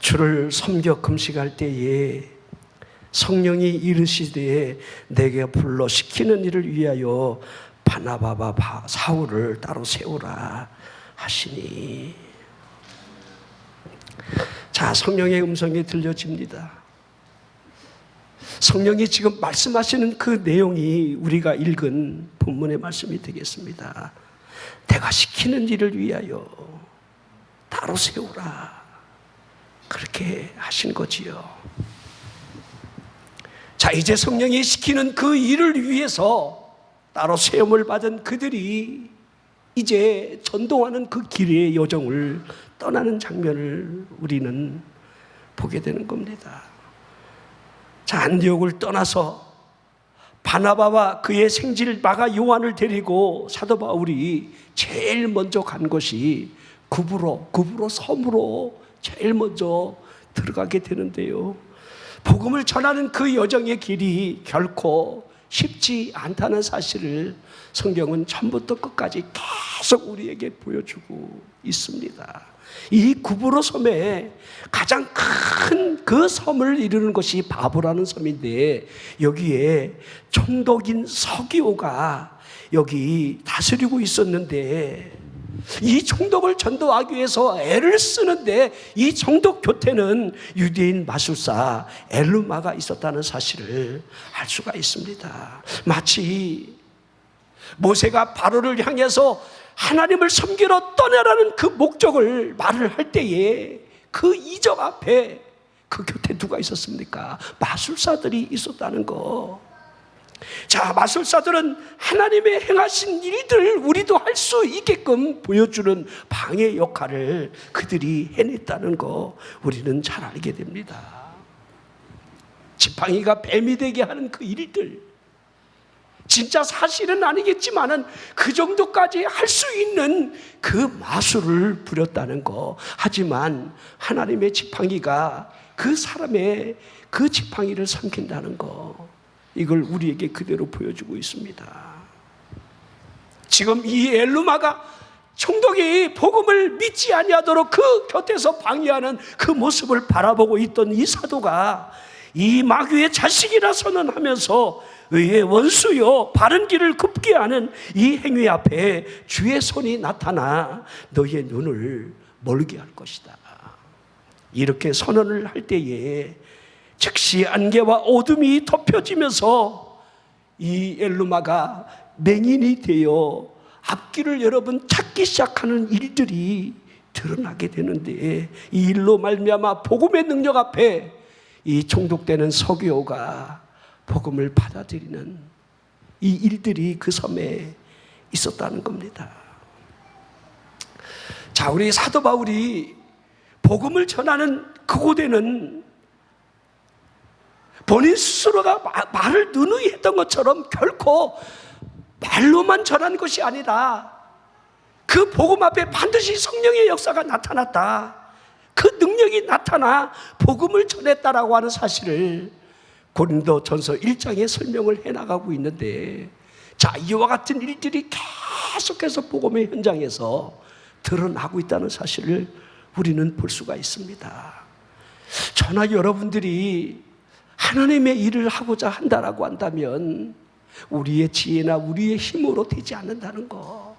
주를 섬겨 금식할 때에 성령이 이르시되 내게 불러 시키는 일을 위하여 바나바와 사울을 따로 세우라 하시니. 자, 성령의 음성이 들려집니다. 성령이 지금 말씀하시는 그 내용이 우리가 읽은 본문의 말씀이 되겠습니다. 내가 시키는 일을 위하여 따로 세우라, 그렇게 하신 거지요. 자, 이제 성령이 시키는 그 일을 위해서 따로 세움을 받은 그들이 이제 전동하는 그 길의 여정을 떠나는 장면을 우리는 보게 되는 겁니다. 자, 안디옥을 떠나서 바나바와 그의 생질 마가 요한을 데리고 사도 바울이 제일 먼저 간 곳이 구브로 섬으로 제일 먼저 들어가게 되는데요. 복음을 전하는 그 여정의 길이 결코 쉽지 않다는 사실을 성경은 처음부터 끝까지 계속 우리에게 보여주고 있습니다. 이 구브로 섬에 가장 큰 그 섬을 이루는 것이 바보라는 섬인데, 여기에 총독인 서기오가 여기 다스리고 있었는데, 이 총독을 전도하기 위해서 애를 쓰는데 이 총독 곁에는 유대인 마술사 엘루마가 있었다는 사실을 알 수가 있습니다. 마치 모세가 바로를 향해서 하나님을 섬기러 떠나라는 그 목적을 말을 할 때에 그 이적 앞에 그 곁에 누가 있었습니까? 마술사들이 있었다는 거. 자, 마술사들은 하나님의 행하신 일들 우리도 할 수 있게끔 보여주는 방해 역할을 그들이 해냈다는 거 우리는 잘 알게 됩니다. 지팡이가 뱀이 되게 하는 그 일들, 진짜 사실은 아니겠지만은 그 정도까지 할 수 있는 그 마술을 부렸다는 거. 하지만 하나님의 지팡이가 그 사람의 그 지팡이를 삼킨다는 거, 이걸 우리에게 그대로 보여주고 있습니다. 지금 이 엘루마가 총독이 복음을 믿지 아니하도록 그 곁에서 방해하는 그 모습을 바라보고 있던 이 사도가 이 마귀의 자식이라 선언하면서 의의 원수요 바른 길을 굽게 하는 이 행위 앞에 주의 손이 나타나 너희의 눈을 멀게 할 것이다, 이렇게 선언을 할 때에 즉시 안개와 어둠이 덮여지면서 이 엘루마가 맹인이 되어 앞길을 여러분 찾기 시작하는 일들이 드러나게 되는데, 이 일로 말미암아 복음의 능력 앞에 이 총독되는 서기오가 복음을 받아들이는 이 일들이 그 섬에 있었다는 겁니다. 자, 우리 사도 바울이 복음을 전하는 그곳에는 본인 스스로가 말을 누누이 했던 것처럼 결코 말로만 전하는 것이 아니라 그 복음 앞에 반드시 성령의 역사가 나타났다, 그 능력이 나타나 복음을 전했다라고 하는 사실을 고린도전서 1장에 설명을 해나가고 있는데, 자, 이와 같은 일들이 계속해서 복음의 현장에서 드러나고 있다는 사실을 우리는 볼 수가 있습니다. 저나 여러분들이 하나님의 일을 하고자 한다라고 한다면 우리의 지혜나 우리의 힘으로 되지 않는다는 거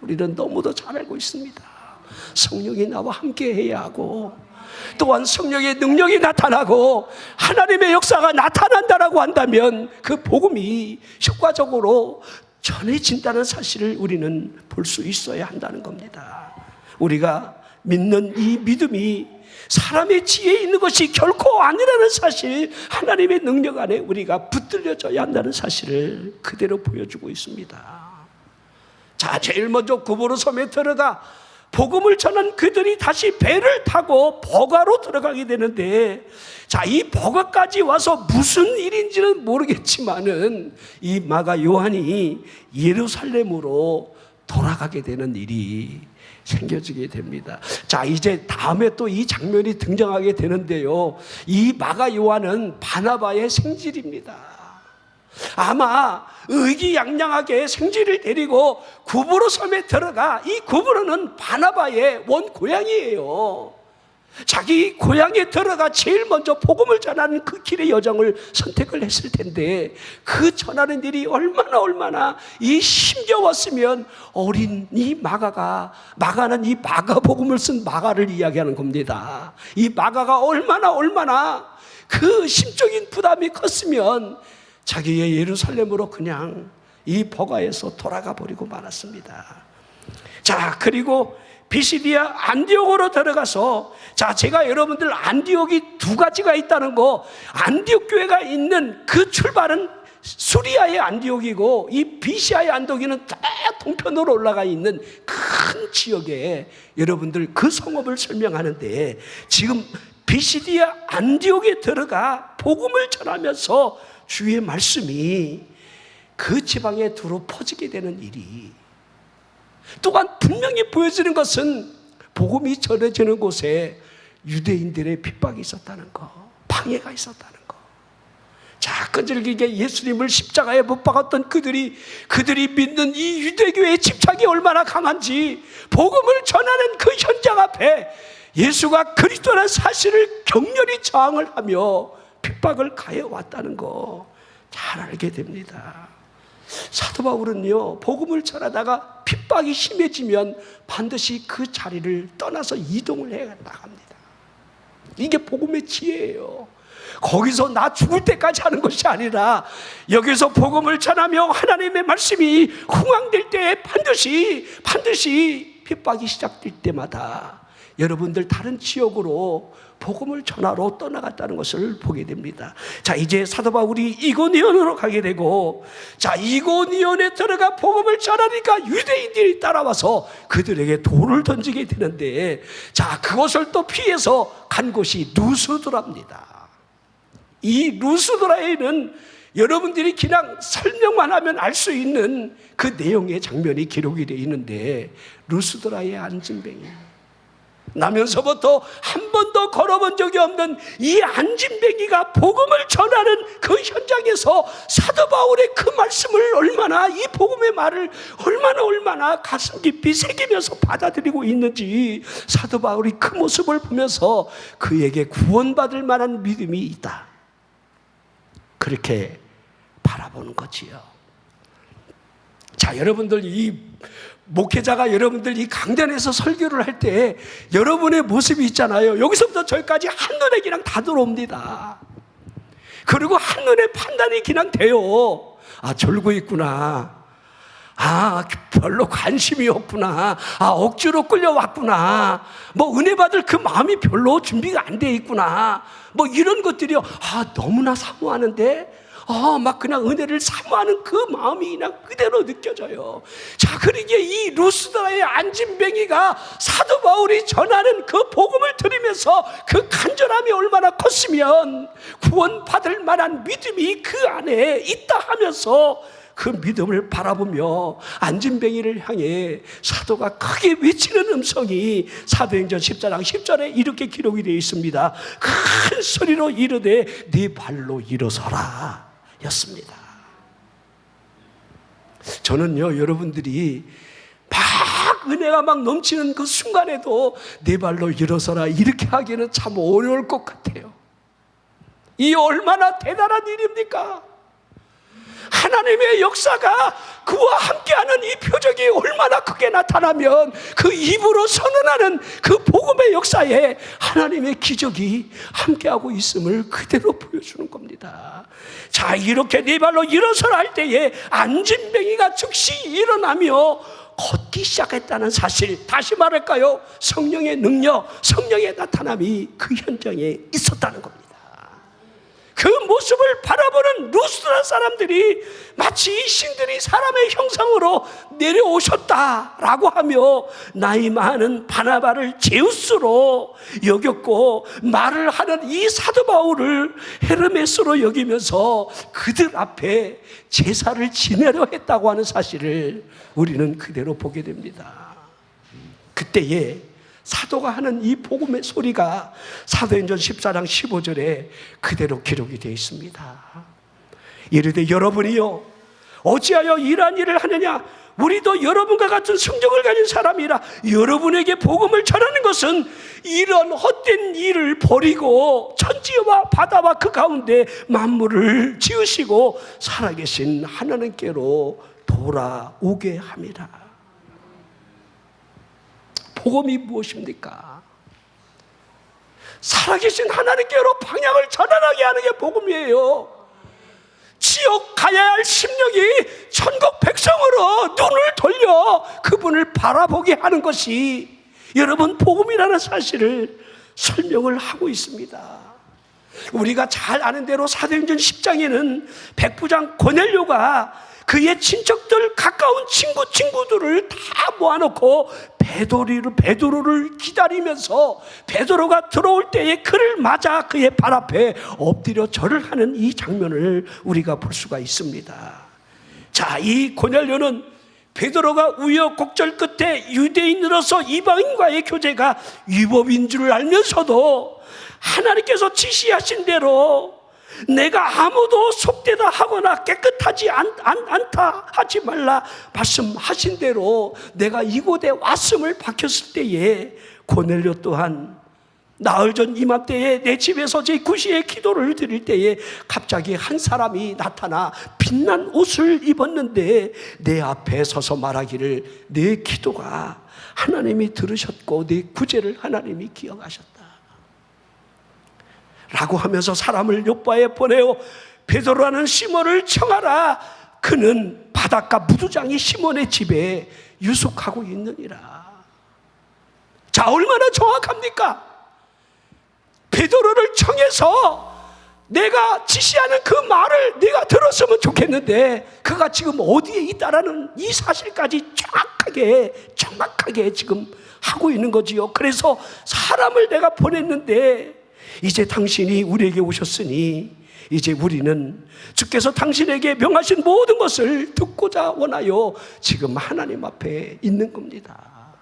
우리는 너무도 잘 알고 있습니다. 성령이 나와 함께 해야 하고, 또한 성령의 능력이 나타나고 하나님의 역사가 나타난다라고 한다면 그 복음이 효과적으로 전해진다는 사실을 우리는 볼 수 있어야 한다는 겁니다. 우리가 믿는 이 믿음이 사람의 지혜에 있는 것이 결코 아니라는 사실, 하나님의 능력 안에 우리가 붙들려져야 한다는 사실을 그대로 보여주고 있습니다. 자, 제일 먼저 구브로 섬에 들어가 복음을 전한 그들이 다시 배를 타고 버가로 들어가게 되는데, 자, 이 버가까지 와서 무슨 일인지는 모르겠지만은 이 마가 요한이 예루살렘으로 돌아가게 되는 일이 생겨지게 됩니다. 자, 이제 다음에 또 이 장면이 등장하게 되는데요, 이 마가 요한은 바나바의 생질입니다. 아마 의기양양하게 생질을 데리고 구브로 섬에 들어가, 이 구브로는 바나바의 원 고향이에요. 자기 고향에 들어가 제일 먼저 복음을 전하는 그 길의 여정을 선택을 했을 텐데, 그 전하는 일이 얼마나 이 힘겨웠으면 어린 이 마가는 이 마가복음을 쓴 마가를 이야기하는 겁니다. 이 마가가 얼마나 그 심적인 부담이 컸으면 자기의 예루살렘으로 그냥 이 버가에서 돌아가 버리고 말았습니다. 자, 그리고 비시디아 안디옥으로 들어가서, 자, 제가 여러분들 안디옥이 두 가지가 있다는 거, 안디옥 교회가 있는 그 출발은 수리아의 안디옥이고, 이 비시아의 안디옥은 다 동편으로 올라가 있는 큰 지역에 여러분들 그 성읍을 설명하는데, 지금 비시디아 안디옥에 들어가 복음을 전하면서 주의 말씀이 그 지방에 두루 퍼지게 되는 일이, 또한 분명히 보여지는 것은 복음이 전해지는 곳에 유대인들의 핍박이 있었다는 거, 방해가 있었다는 거. 자, 끈질기게 예수님을 십자가에 못 박았던 그들이 믿는 이 유대교의 집착이 얼마나 강한지, 복음을 전하는 그 현장 앞에 예수가 그리스도라는 사실을 격렬히 저항을 하며 핍박을 가해왔다는 거 잘 알게 됩니다. 사도 바울은요, 복음을 전하다가 핍박이 심해지면 반드시 그 자리를 떠나서 이동을 해 나갑니다. 이게 복음의 지혜예요. 거기서 나 죽을 때까지 하는 것이 아니라, 여기서 복음을 전하며 하나님의 말씀이 흥황될 때에 반드시 핍박이 시작될 때마다 여러분들 다른 지역으로 복음을 전하러 떠나갔다는 것을 보게 됩니다. 자, 이제 사도 바울이 이고니온으로 가게 되고, 자, 이고니온에 들어가 복음을 전하니까 유대인들이 따라와서 그들에게 돌을 던지게 되는데, 자, 그것을 또 피해서 간 곳이 루스드라입니다. 이 루스드라에는 여러분들이 그냥 설명만 하면 알 수 있는 그 내용의 장면이 기록이 되어 있는데, 루스드라의 안진뱅이, 나면서부터 한 번도 걸어본 적이 없는 이 안진뱅이가 복음을 전하는 그 현장에서 사도 바울의 그 말씀을 얼마나, 이 복음의 말을 얼마나 가슴 깊이 새기면서 받아들이고 있는지, 사도 바울이 그 모습을 보면서 그에게 구원받을 만한 믿음이 있다, 그렇게 바라보는 거지요. 자, 여러분들, 이 목회자가 여러분들 이 강단에서 설교를 할 때 여러분의 모습이 있잖아요. 여기서부터 저기까지 한눈에 그냥 다 들어옵니다. 그리고 한눈에 판단이 그냥 돼요. 아, 졸고 있구나. 아, 별로 관심이 없구나. 아, 억지로 끌려왔구나. 뭐 은혜 받을 그 마음이 별로 준비가 안 돼 있구나. 뭐 이런 것들이요. 아, 너무나 사모하는데, 막 그냥 은혜를 사모하는 그 마음이 그냥 그대로 느껴져요. 자, 그러기에 이 루스드라의 안진뱅이가 사도 바울이 전하는 그 복음을 들으면서 그 간절함이 얼마나 컸으면 구원받을 만한 믿음이 그 안에 있다 하면서 그 믿음을 바라보며 안진뱅이를 향해 사도가 크게 외치는 음성이 사도행전 14장 10절에 이렇게 기록이 되어 있습니다. 큰 소리로 이르되 네 발로 일어서라 였습니다. 저는요, 여러분들이 막 은혜가 막 넘치는 그 순간에도 네 발로 일어서라 이렇게 하기는 참 어려울 것 같아요. 이 얼마나 대단한 일입니까? 하나님의 역사가 그와 함께하는 이 표적이 얼마나 크게 나타나면 그 입으로 선언하는 그 복음의 역사에 하나님의 기적이 함께하고 있음을 그대로 보여주는 겁니다. 자, 이렇게 네 발로 일어서라 할 때에 안진뱅이가 즉시 일어나며 걷기 시작했다는 사실, 다시 말할까요? 성령의 능력, 성령의 나타남이 그 현장에 있었다는 겁니다. 그 모습을 바라보는 루스드라 사람들이 마치 이 신들이 사람의 형상으로 내려오셨다라고 하며 나이 많은 바나바를 제우스로 여겼고, 말을 하는 이 사도 바울을 헤르메스로 여기면서 그들 앞에 제사를 지내려 했다고 하는 사실을 우리는 그대로 보게 됩니다. 그때에 사도가 하는 이 복음의 소리가 사도행전 14장 15절에 그대로 기록이 되어 있습니다. 이르되 여러분이요 어찌하여 이러한 일을 하느냐, 우리도 여러분과 같은 성정을 가진 사람이라 여러분에게 복음을 전하는 것은 이런 헛된 일을 버리고 천지와 바다와 그 가운데 만물을 지으시고 살아계신 하나님께로 돌아오게 합니다. 복음이 무엇입니까? 살아계신 하나님께로 방향을 전환하게 하는 게 복음이에요. 지옥 가야 할 심령이 천국 백성으로 눈을 돌려 그분을 바라보게 하는 것이 여러분 복음이라는 사실을 설명을 하고 있습니다. 우리가 잘 아는 대로 사도행전 10장에는 백부장 고넬료가 그의 친척들 가까운 친구들을 다 모아놓고 베드로를 기다리면서 베드로가 들어올 때에 그를 맞아 그의 발 앞에 엎드려 절을 하는 이 장면을 우리가 볼 수가 있습니다. 자, 이 고넬료는 베드로가 우여곡절 끝에 유대인으로서 이방인과의 교제가 위법인 줄 알면서도 하나님께서 지시하신 대로 내가 아무도 속되다 하거나 깨끗하지 않다 하지 말라 말씀하신 대로 내가 이곳에 왔음을 밝혔을 때에 고넬료 또한 나흘 전 이맘때에 내 집에서 제9시에 기도를 드릴 때에 갑자기 한 사람이 나타나 빛난 옷을 입었는데 내 앞에 서서 말하기를 내 기도가 하나님이 들으셨고 내 구제를 하나님이 기억하셨다 라고 하면서 사람을 요바에 보내어 베드로라는 시몬을 청하라. 그는 바닷가 무두장이 시몬의 집에 유숙하고 있느니라. 자, 얼마나 정확합니까? 베드로를 청해서 내가 지시하는 그 말을 네가 들었으면 좋겠는데 그가 지금 어디에 있다라는 이 사실까지 정확하게 지금 하고 있는 거지요. 그래서 사람을 내가 보냈는데 이제 당신이 우리에게 오셨으니 이제 우리는 주께서 당신에게 명하신 모든 것을 듣고자 원하여 지금 하나님 앞에 있는 겁니다.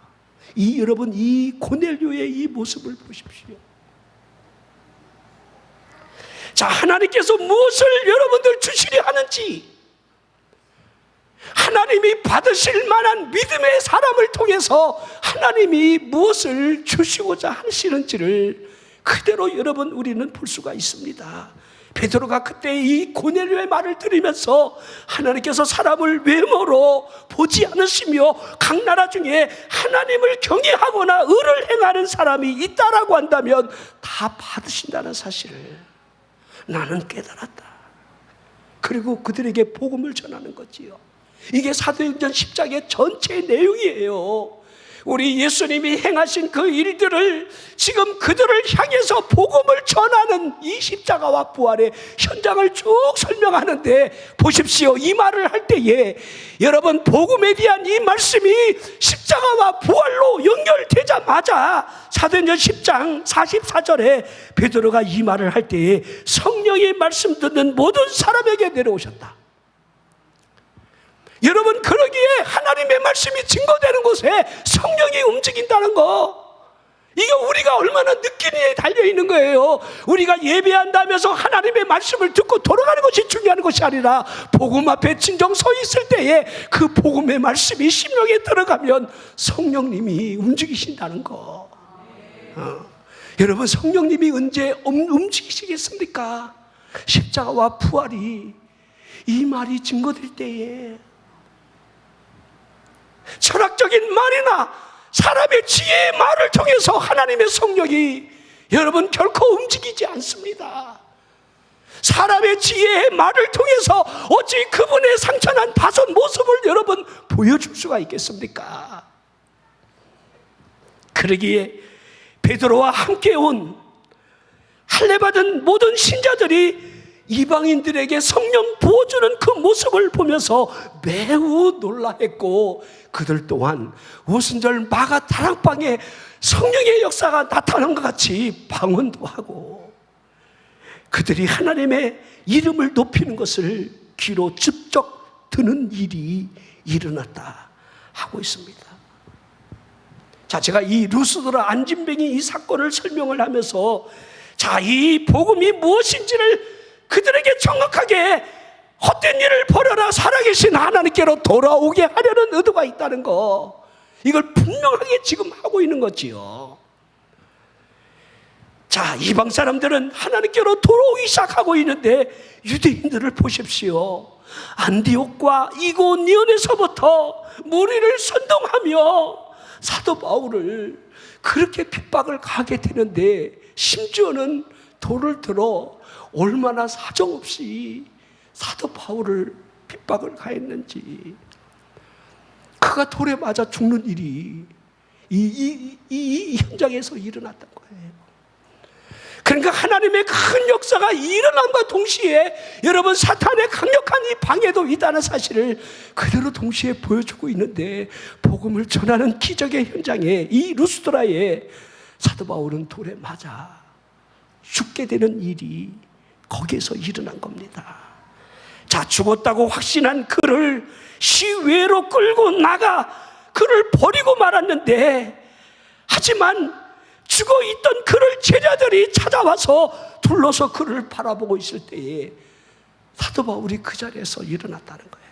여러분 이 고넬료의 이 모습을 보십시오. 자, 하나님께서 무엇을 여러분들 주시려 하는지, 하나님이 받으실 만한 믿음의 사람을 통해서 하나님이 무엇을 주시고자 하시는지를 그대로 여러분 우리는 볼 수가 있습니다. 베드로가 그때 이 고넬료의 말을 들으면서 하나님께서 사람을 외모로 보지 않으시며 각 나라 중에 하나님을 경외하거나 의를 행하는 사람이 있다라고 한다면 다 받으신다는 사실을 나는 깨달았다. 그리고 그들에게 복음을 전하는 거지요. 이게 사도행전 10장의 전체 내용이에요. 우리 예수님이 행하신 그 일들을 지금 그들을 향해서 복음을 전하는 이 십자가와 부활의 현장을 쭉 설명하는데 보십시오. 이 말을 할 때에 여러분 복음에 대한 이 말씀이 십자가와 부활로 연결되자마자 사도행전 10장 44절에 베드로가 이 말을 할 때에 성령의 말씀 듣는 모든 사람에게 내려오셨다. 여러분 그러기에 하나님의 말씀이 증거되는 곳에 성령이 움직인다는 거, 이게 우리가 얼마나 느끼느냐에 달려있는 거예요. 우리가 예배한다면서 하나님의 말씀을 듣고 돌아가는 것이 중요한 것이 아니라 복음 앞에 진정 서 있을 때에 그 복음의 말씀이 심령에 들어가면 성령님이 움직이신다는 거. 여러분 성령님이 언제 움직이시겠습니까? 십자가와 부활이 이 말이 증거될 때에 철학적인 말이나 사람의 지혜의 말을 통해서 하나님의 성령이 여러분 결코 움직이지 않습니다. 사람의 지혜의 말을 통해서 어찌 그분의 상처난 다섯 모습을 여러분 보여줄 수가 있겠습니까? 그러기에 베드로와 함께 온 할례받은 모든 신자들이 이방인들에게 성령 부어주는 그 모습을 보면서 매우 놀라했고, 그들 또한 오순절 마가 다락방에 성령의 역사가 나타난 것 같이 방언도 하고 그들이 하나님의 이름을 높이는 것을 귀로 직접 듣는 일이 일어났다 하고 있습니다. 자, 제가 이 루스드라 안진뱅이 이 사건을 설명을 하면서 자, 이 복음이 무엇인지를 그들에게 정확하게 헛된 일을 버려라 살아계신 하나님께로 돌아오게 하려는 의도가 있다는 거, 이걸 분명하게 지금 하고 있는 거지요. 자, 이방 사람들은 하나님께로 돌아오기 시작하고 있는데 유대인들을 보십시오. 안디옥과 이고니온에서부터 무리를 선동하며 사도 바울을 그렇게 핍박을 가게 되는데, 심지어는 돌을 들어 얼마나 사정없이 사도 바울을 핍박을 가했는지. 그가 돌에 맞아 죽는 일이 이 현장에서 일어났던 거예요. 그러니까 하나님의 큰 역사가 일어남과 동시에 여러분, 사탄의 강력한 이 방해도 있다는 사실을 그대로 동시에 보여주고 있는데, 복음을 전하는 기적의 현장에 이 루스드라에 사도 바울은 돌에 맞아 죽게 되는 일이 거기에서 일어난 겁니다. 자, 죽었다고 확신한 그를 시외로 끌고 나가 그를 버리고 말았는데, 하지만 죽어있던 그를 제자들이 찾아와서 둘러서 그를 바라보고 있을 때에 사도 바울이 그 자리에서 일어났다는 거예요.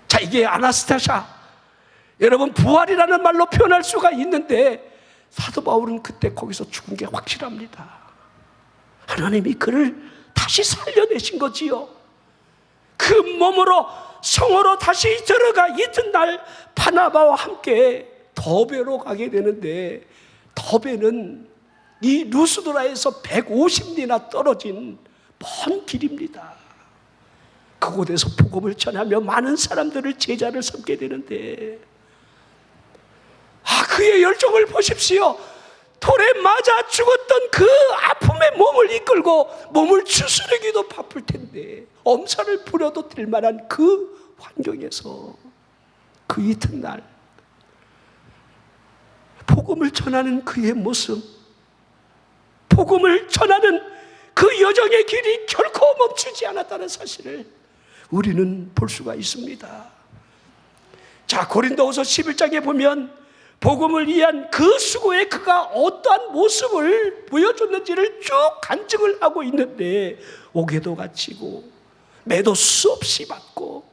자, 이게 아나스타샤, 여러분 부활이라는 말로 표현할 수가 있는데, 사도 바울은 그때 거기서 죽은 게 확실합니다. 하나님이 그를 다시 살려내신 거지요. 그 몸으로 성으로 다시 들어가 이튿날 바나바와 함께 더베로 가게 되는데, 더베는 이 루스드라에서 150리나 떨어진 먼 길입니다. 그곳에서 복음을 전하며 많은 사람들을 제자를 삼게 되는데, 그의 열정을 보십시오. 돌에 맞아 죽었던 그 아픔의 몸을 이끌고 몸을 추스르기도 바쁠 텐데, 엄살을 부려도 될 만한 그 환경에서 그 이튿날 복음을 전하는 그의 모습, 복음을 전하는 그 여정의 길이 결코 멈추지 않았다는 사실을 우리는 볼 수가 있습니다. 자, 고린도후서 11장에 보면 복음을 위한 그 수고에 그가 어떠한 모습을 보여줬는지를 쭉 간증을 하고 있는데, 옥에도 갇히고 매도 수없이 받고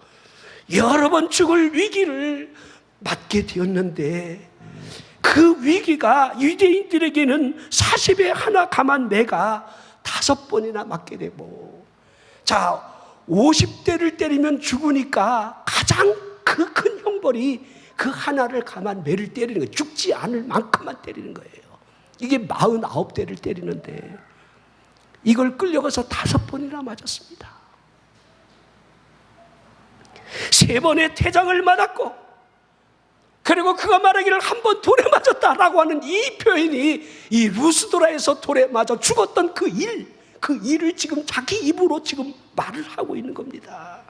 여러 번 죽을 위기를 맞게 되었는데, 그 위기가 유대인들에게는 40에 하나 감한 매가 5번이나 맞게 되고, 자, 50대를 때리면 죽으니까 가장 그 큰 형벌이 그 하나를 감한 매를 때리는 거예요. 죽지 않을 만큼만 때리는 거예요. 이게 49대를 때리는데 이걸 끌려가서 5번이나 맞았습니다. 3번의 태장을 맞았고, 그리고 그가 말하기를 한 번 돌에 맞았다라고 하는 이 표현이 이 루스드라에서 돌에 맞아 죽었던 그 일을 지금 자기 입으로 지금 말을 하고 있는 겁니다.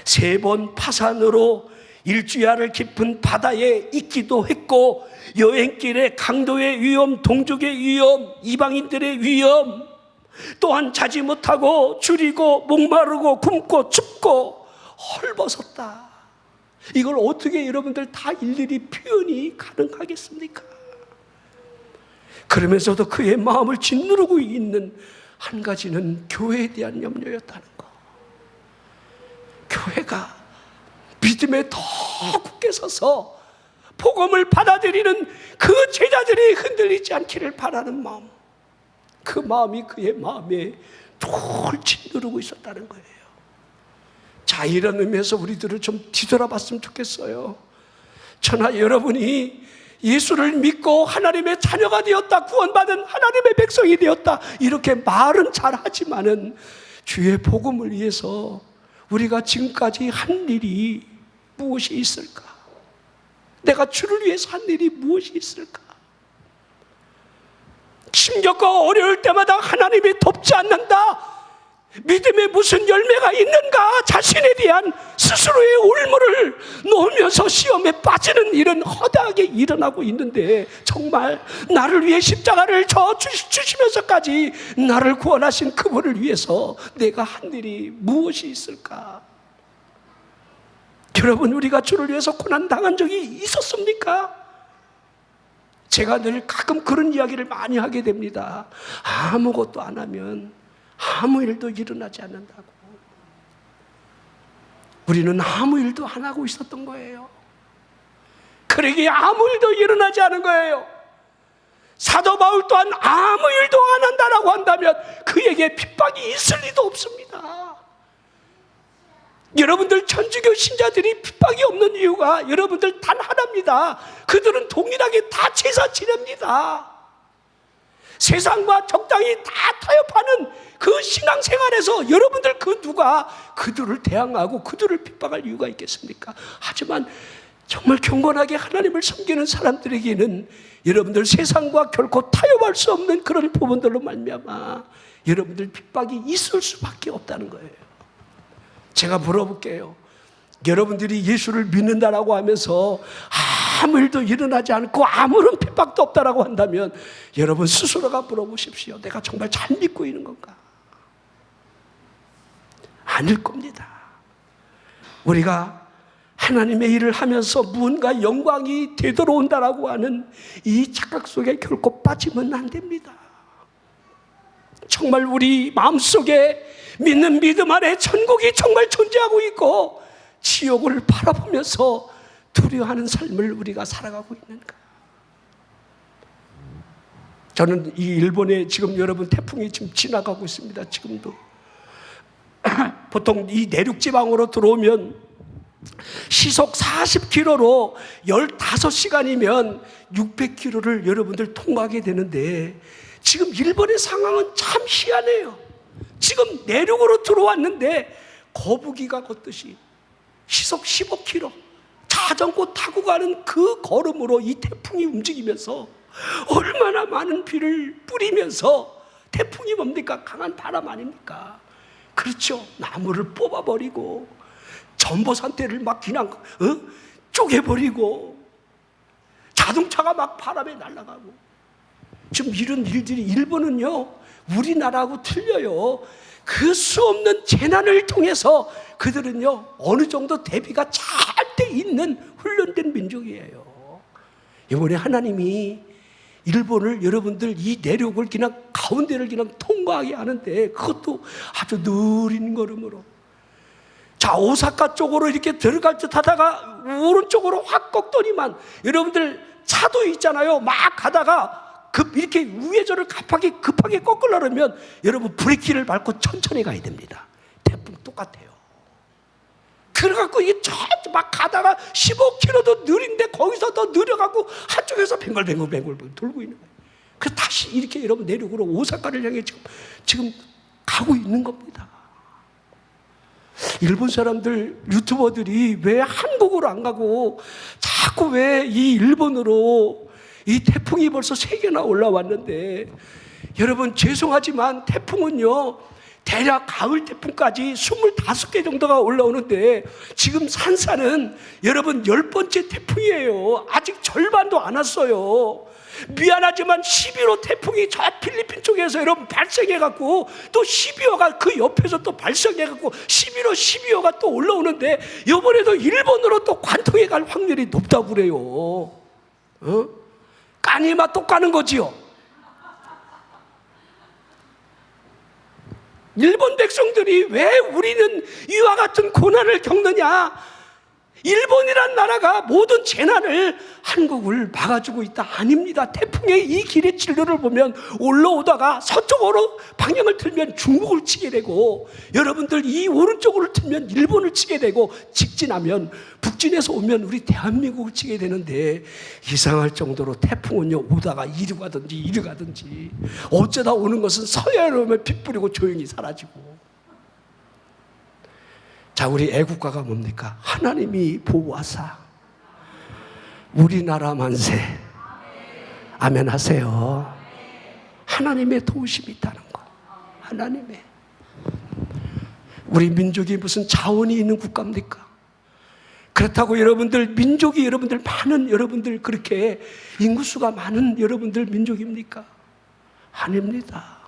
3번 파산으로 일주야를 깊은 바다에 있기도 했고, 여행길에 강도의 위험, 동족의 위험, 이방인들의 위험, 또한 자지 못하고 줄이고 목마르고 굶고 춥고 헐벗었다. 이걸 어떻게 여러분들 다 일일이 표현이 가능하겠습니까? 그러면서도 그의 마음을 짓누르고 있는 한 가지는 교회에 대한 염려였다는 거. 교회가 믿음에 더 굳게 서서 복음을 받아들이는 그 제자들이 흔들리지 않기를 바라는 마음, 그 마음이 그의 마음에 돌 짓누르고 있었다는 거예요. 자, 이런 의미에서 우리들을 좀 뒤돌아봤으면 좋겠어요. 저나 여러분이 예수를 믿고 하나님의 자녀가 되었다, 구원받은 하나님의 백성이 되었다, 이렇게 말은 잘하지만은 주의 복음을 위해서 우리가 지금까지 한 일이 무엇이 있을까? 내가 주를 위해서 한 일이 무엇이 있을까? 힘겹고 어려울 때마다 하나님이 돕지 않는다, 믿음에 무슨 열매가 있는가, 자신에 대한 스스로의 울물을 놓으면서 시험에 빠지는 일은 허다하게 일어나고 있는데, 정말 나를 위해 십자가를 주시면서까지 나를 구원하신 그분을 위해서 내가 한 일이 무엇이 있을까? 여러분, 우리가 주를 위해서 고난당한 적이 있었습니까? 제가 늘 가끔 그런 이야기를 많이 하게 됩니다. 아무것도 안 하면 아무 일도 일어나지 않는다고. 우리는 아무 일도 안 하고 있었던 거예요. 그러기에 아무 일도 일어나지 않은 거예요. 사도 바울 또한 아무 일도 안 한다라고 한다면 그에게 핍박이 있을 리도 없습니다. 여러분들 천주교 신자들이 핍박이 없는 이유가 여러분들 단 하나입니다. 그들은 동일하게 다 제사 지냅니다. 세상과 적당히 다 타협하는 그 신앙생활에서 여러분들 그 누가 그들을 대항하고 그들을 핍박할 이유가 있겠습니까? 하지만 정말 경건하게 하나님을 섬기는 사람들에게는 여러분들 세상과 결코 타협할 수 없는 그런 부분들로 말미암아 여러분들 핍박이 있을 수밖에 없다는 거예요. 제가 물어볼게요. 여러분들이 예수를 믿는다라고 하면서 아무 일도 일어나지 않고 아무런 핍박도 없다라고 한다면 여러분 스스로가 물어보십시오. 내가 정말 잘 믿고 있는 건가? 아닐 겁니다. 우리가 하나님의 일을 하면서 무언가 영광이 되돌아온다라고 하는 이 착각 속에 결코 빠지면 안 됩니다. 정말 우리 마음속에 믿는 믿음 안에 천국이 정말 존재하고 있고 지옥을 바라보면서 두려워하는 삶을 우리가 살아가고 있는가? 저는 이 일본에 지금 여러분 태풍이 지금 지나가고 있습니다. 지금도 보통 이 내륙지방으로 들어오면 시속 40km로 15시간이면 600km를 여러분들 통과하게 되는데 지금 일본의 상황은 참 희한해요. 지금 내륙으로 들어왔는데 거북이가 걷듯이 시속 15km 자전거 타고 가는 그 걸음으로 이 태풍이 움직이면서 얼마나 많은 비를 뿌리면서 태풍이 뭡니까? 강한 바람 아닙니까? 그렇죠. 나무를 뽑아버리고 전보산대를 막 그냥 쪼개버리고 자동차가 막 바람에 날아가고 지금 이런 일들이 일본은요 우리나라하고 틀려요. 그 수 없는 재난을 통해서 그들은요 어느 정도 대비가 잘 돼 있는 훈련된 민족이에요. 이번에 하나님이 일본을 여러분들 이 내륙을 그냥 가운데를 그냥 통과하게 하는데 그것도 아주 느린 걸음으로 자 오사카 쪽으로 이렇게 들어갈 듯 하다가 오른쪽으로 확 꺾더니만 여러분들 차도 있잖아요. 막 가다가 이렇게 우회전을 급하게 꺾으려면 여러분 브레이크를 밟고 천천히 가야 됩니다. 태풍 똑같아요. 그래갖고 이게 막 가다가 15km도 느린데 거기서 더 느려가고 한쪽에서 뱅글뱅글 돌고 있는 거예요. 그래서 다시 이렇게 여러분 내륙으로 오사카를 향해 지금 가고 있는 겁니다. 일본 사람들 유튜버들이 왜 한국으로 안 가고 자꾸 왜 이 일본으로 이 태풍이 벌써 3개나 올라왔는데 여러분 죄송하지만 태풍은요 대략 가을 태풍까지 25개 정도가 올라오는데 지금 산사는 여러분 10번째 태풍이에요. 아직 절반도 안 왔어요. 미안하지만 11호 태풍이 저 필리핀 쪽에서 여러분 발생해갖고 또 12호가 그 옆에서 또 발생해갖고 11호, 12호가 또 올라오는데 이번에도 일본으로 또 관통해 갈 확률이 높다고 그래요. 까니마 또 까는 거지요. 일본 백성들이 왜 우리는 이와 같은 고난을 겪느냐? 일본이란 나라가 모든 재난을 한국을 막아주고 있다. 아닙니다. 태풍의 이 길의 진로를 보면 올라오다가 서쪽으로 방향을 틀면 중국을 치게 되고 여러분들 이 오른쪽으로 틀면 일본을 치게 되고 직진하면 북진에서 오면 우리 대한민국을 치게 되는데 이상할 정도로 태풍은요 오다가 이리 가든지 어쩌다 오는 것은 서해로 오면 피 뿌리고 조용히 사라지고 자, 우리 애국가가 뭡니까? 하나님이 보호하사 우리나라 만세. 아멘 하세요. 하나님의 도우심이 있다는 거. 하나님의. 우리 민족이 무슨 자원이 있는 국가입니까? 그렇다고 여러분들 민족이 여러분들 많은 여러분들 그렇게 인구수가 많은 여러분들 민족입니까? 아닙니다.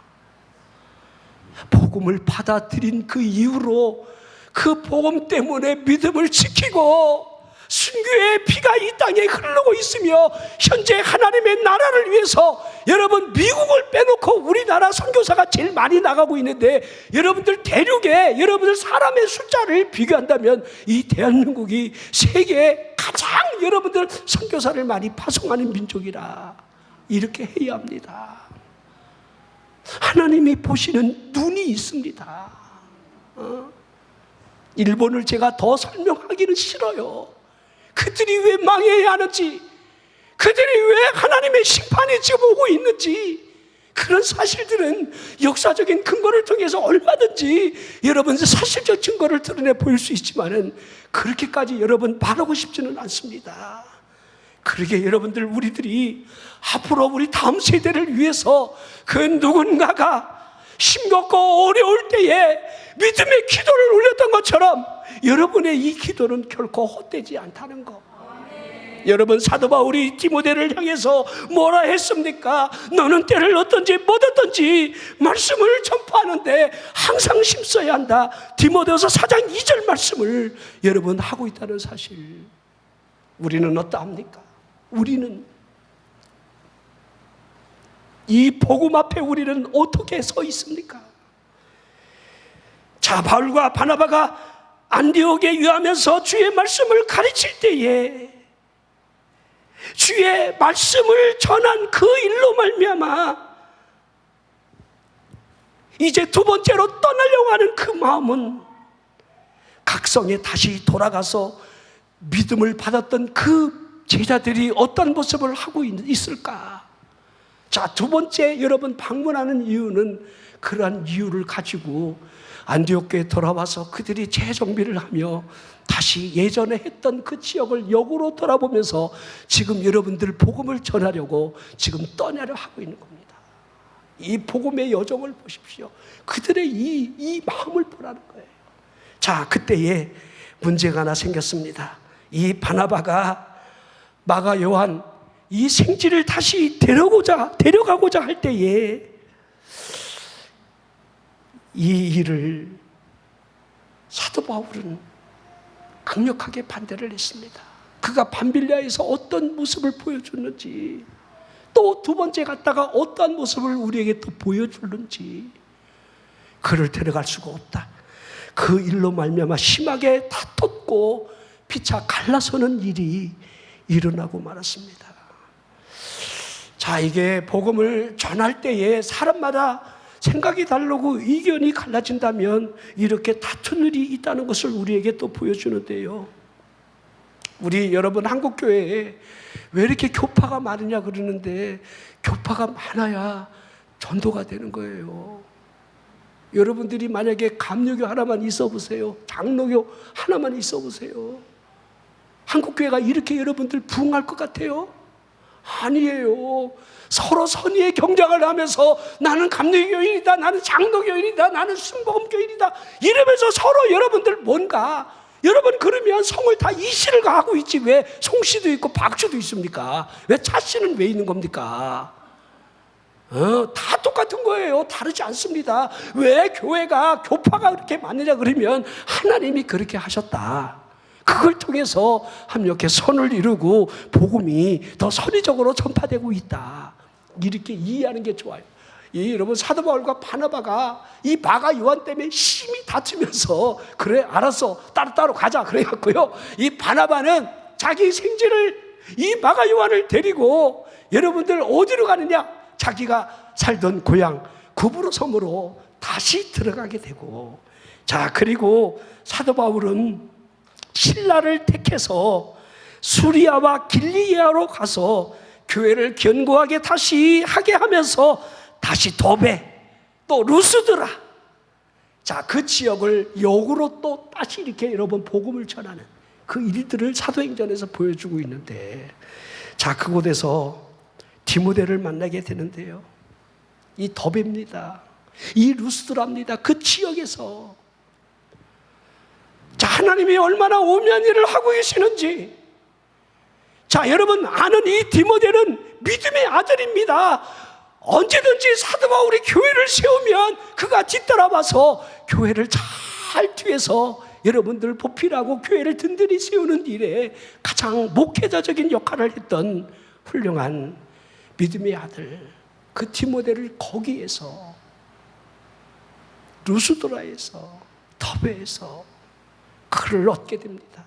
복음을 받아들인 그 이후로 그 복음 때문에 믿음을 지키고 순교의 피가 이 땅에 흐르고 있으며 현재 하나님의 나라를 위해서 여러분 미국을 빼놓고 우리나라 선교사가 제일 많이 나가고 있는데 여러분들 대륙에 여러분들 사람의 숫자를 비교한다면 이 대한민국이 세계에 가장 여러분들 선교사를 많이 파송하는 민족이라 이렇게 해야 합니다. 하나님이 보시는 눈이 있습니다. 일본을 제가 더 설명하기는 싫어요. 그들이 왜 망해야 하는지, 그들이 왜 하나님의 심판이 지금 오고 있는지, 그런 사실들은 역사적인 근거를 통해서 얼마든지 여러분 사실적 증거를 드러내 보일 수 있지만은 그렇게까지 여러분 말하고 싶지는 않습니다. 그러게 여러분들, 우리들이 앞으로 우리 다음 세대를 위해서 그 누군가가 힘겹고 어려울 때에 믿음의 기도를 올렸던 것처럼 여러분의 이 기도는 결코 헛되지 않다는 것. 여러분, 사도 바울이 디모데를 향해서 뭐라 했습니까? 너는 때를 어떤지 못 어떤지 말씀을 전파하는데 항상 힘써야 한다. 디모데후서 4장 2절 말씀을 여러분 하고 있다는 사실. 우리는 어떠합니까? 우리는 이 복음 앞에 우리는 어떻게 서 있습니까? 자, 바울과 바나바가 안디옥에 유하면서 주의 말씀을 가르칠 때에 주의 말씀을 전한 그 일로 말미암아 이제 두 번째로 떠나려고 하는 그 마음은 각성에 다시 돌아가서 믿음을 받았던 그 제자들이 어떤 모습을 하고 있을까? 자, 두 번째 여러분 방문하는 이유는 그러한 이유를 가지고 안디옥교에 돌아와서 그들이 재정비를 하며 다시 예전에 했던 그 지역을 역으로 돌아보면서 지금 여러분들 복음을 전하려고 지금 떠나려 하고 있는 겁니다. 이 복음의 여정을 보십시오. 그들의 이 마음을 보라는 거예요. 자, 그때에 문제가 하나 생겼습니다. 이 바나바가 마가 요한 이 생지를 다시 데려가고자 할 때에 이 일을 사도 바울은 강력하게 반대를 했습니다. 그가 밤빌리아에서 어떤 모습을 보여줬는지, 또 두 번째 갔다가 어떠한 모습을 우리에게 또 보여주는지, 그를 데려갈 수가 없다. 그 일로 말미암아 심하게 다퉜고 피차 갈라서는 일이 일어나고 말았습니다. 자, 이게 복음을 전할 때에 사람마다 생각이 다르고 의견이 갈라진다면 이렇게 다툰 일이 있다는 것을 우리에게 또 보여주는데요. 우리 여러분 한국교회에 왜 이렇게 교파가 많으냐 그러는데, 교파가 많아야 전도가 되는 거예요. 여러분들이 만약에 감리교 하나만 있어 보세요. 장로교 하나만 있어 보세요. 한국교회가 이렇게 여러분들 부흥할 것 같아요? 아니에요. 서로 선의의 경쟁을 하면서 나는 감리교인이다, 나는 장로교인이다, 나는 순복음교인이다 이러면서 서로 여러분들 뭔가, 여러분 그러면 성을 다 이씨를 하고 있지 왜 송씨도 있고 박씨도 있습니까? 왜 차씨는 왜 있는 겁니까? 다 똑같은 거예요. 다르지 않습니다. 왜 교회가 교파가 그렇게 많느냐 그러면 하나님이 그렇게 하셨다. 그걸 통해서 합력해 선을 이루고 복음이 더 선의적으로 전파되고 있다. 이렇게 이해하는 게 좋아요. 여러분 사도 바울과 바나바가 이 마가 요한 때문에 심히 다투면서 그래 알았어 따로 가자 그래갖고요. 이 바나바는 자기 생지를 이 마가 요한을 데리고 여러분들 어디로 가느냐? 자기가 살던 고향 구브로 섬으로 다시 들어가게 되고, 자, 그리고 사도 바울은 신라를 택해서 수리아와 길리아로 가서 교회를 견고하게 다시 하게 하면서 다시 더베 또 루스드라, 자, 그 지역을 역으로 또 다시 이렇게 여러분 복음을 전하는 그 일들을 사도행전에서 보여주고 있는데, 자, 그곳에서 디모데를 만나게 되는데요. 이 더베입니다. 이 루스드라입니다. 그 지역에서 자, 하나님이 얼마나 오묘한 일을 하고 계시는지, 자, 여러분 아는 이 디모데는 믿음의 아들입니다. 언제든지 사도 바울이 교회를 세우면 그가 뒤따라와서 교회를 잘 뒤에서 여러분들 보필하고 교회를 든든히 세우는 일에 가장 목회자적인 역할을 했던 훌륭한 믿음의 아들, 그 디모데를 거기에서 루스드라에서 더베에서 그를 얻게 됩니다.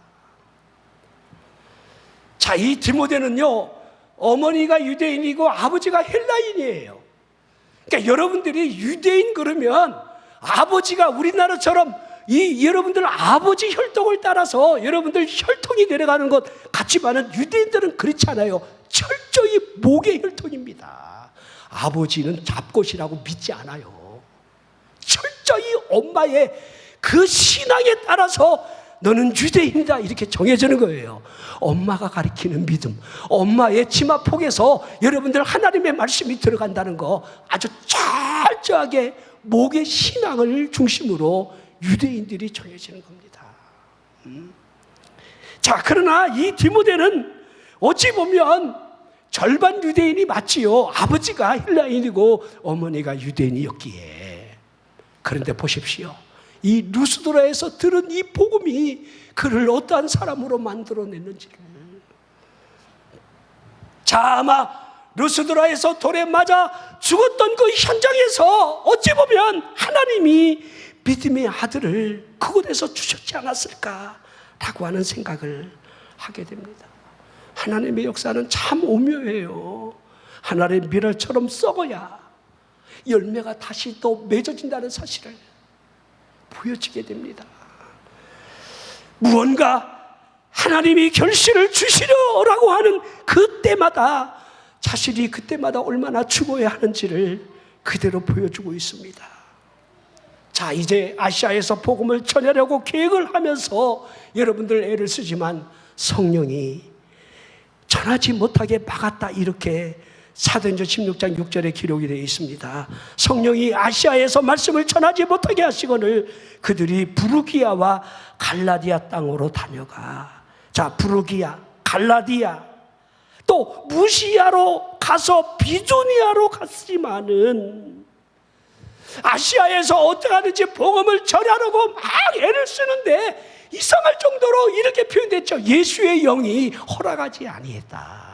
자, 이 디모데는요 어머니가 유대인이고 아버지가 헬라인이에요. 그러니까 여러분들이 유대인 그러면 아버지가 우리나라처럼 여러분들 아버지 혈통을 따라서 여러분들 혈통이 내려가는 것 같지만은 유대인들은 그렇지 않아요. 철저히 목의 혈통입니다. 아버지는 잡것이라고 믿지 않아요. 철저히 엄마의 그 신앙에 따라서 너는 유대인이다 이렇게 정해지는 거예요. 엄마가 가리키는 믿음, 엄마의 치마폭에서 여러분들 하나님의 말씀이 들어간다는 거 아주 철저하게 목의 신앙을 중심으로 유대인들이 정해지는 겁니다. 자, 그러나 이 디모데는 어찌 보면 절반 유대인이 맞지요. 아버지가 헬라인이고 어머니가 유대인이었기에. 그런데 보십시오. 이 루스드라에서 들은 이 복음이 그를 어떠한 사람으로 만들어냈는지를. 자, 아마 루스드라에서 돌에 맞아 죽었던 그 현장에서 어찌 보면 하나님이 믿음의 아들을 그곳에서 주셨지 않았을까라고 하는 생각을 하게 됩니다. 하나님의 역사는 참 오묘해요. 하나의 밀알처럼 썩어야 열매가 다시 또 맺어진다는 사실을 보여지게 됩니다. 무언가 하나님이 결실을 주시려라고 하는 그때마다 자신이 그때마다 얼마나 죽어야 하는지를 그대로 보여주고 있습니다. 자, 이제 아시아에서 복음을 전하려고 계획을 하면서 여러분들 애를 쓰지만 성령이 전하지 못하게 막았다 이렇게 사도행전 16장 6절에 기록이 되어 있습니다. 성령이 아시아에서 말씀을 전하지 못하게 하시거늘 그들이 부르기아와 갈라디아 땅으로 다녀가. 자, 부르기아, 갈라디아, 또 무시아로 가서 비조니아로 갔지만은 아시아에서 어떻게 하는지 복음을 전하려고 막 애를 쓰는데 이상할 정도로 이렇게 표현됐죠. 예수의 영이 허락하지 아니했다.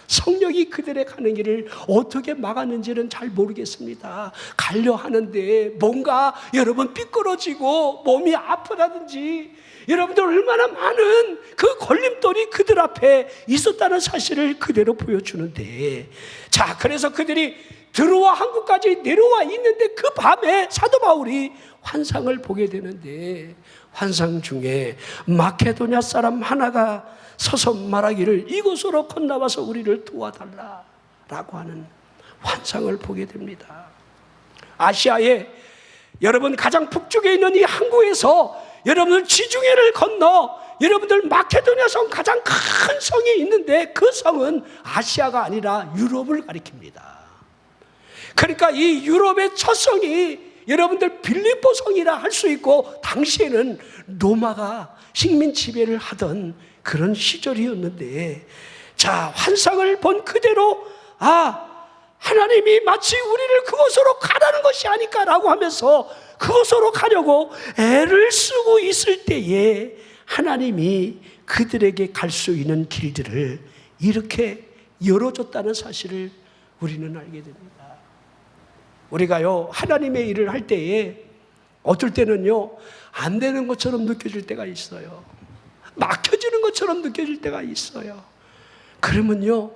성령이 그들의 가는 길을 어떻게 막았는지는 잘 모르겠습니다. 가려 하는데 뭔가 여러분 삐뚤어지고 몸이 아프다든지 여러분들 얼마나 많은 그 걸림돌이 그들 앞에 있었다는 사실을 그대로 보여주는데, 자, 그래서 그들이 들어와 한국까지 내려와 있는데 그 밤에 사도 바울이 환상을 보게 되는데 환상 중에 마케도냐 사람 하나가 서서 말하기를 이곳으로 건너와서 우리를 도와달라라고 하는 환상을 보게 됩니다. 아시아에 여러분 가장 북쪽에 있는 이 항구에서 여러분들 지중해를 건너 여러분들 마케도냐 성 가장 큰 성이 있는데 그 성은 아시아가 아니라 유럽을 가리킵니다. 그러니까 이 유럽의 첫 성이 여러분들 빌립보 성이라 할 수 있고 당시에는 로마가 식민 지배를 하던 그런 시절이었는데, 자, 환상을 본 그대로 하나님이 마치 우리를 그곳으로 가라는 것이 아닐까라고 하면서 그곳으로 가려고 애를 쓰고 있을 때에 하나님이 그들에게 갈 수 있는 길들을 이렇게 열어줬다는 사실을 우리는 알게 됩니다. 우리가요, 하나님의 일을 할 때에 어떨 때는요, 안 되는 것처럼 느껴질 때가 있어요. 막혀지는 것처럼 느껴질 때가 있어요. 그러면요,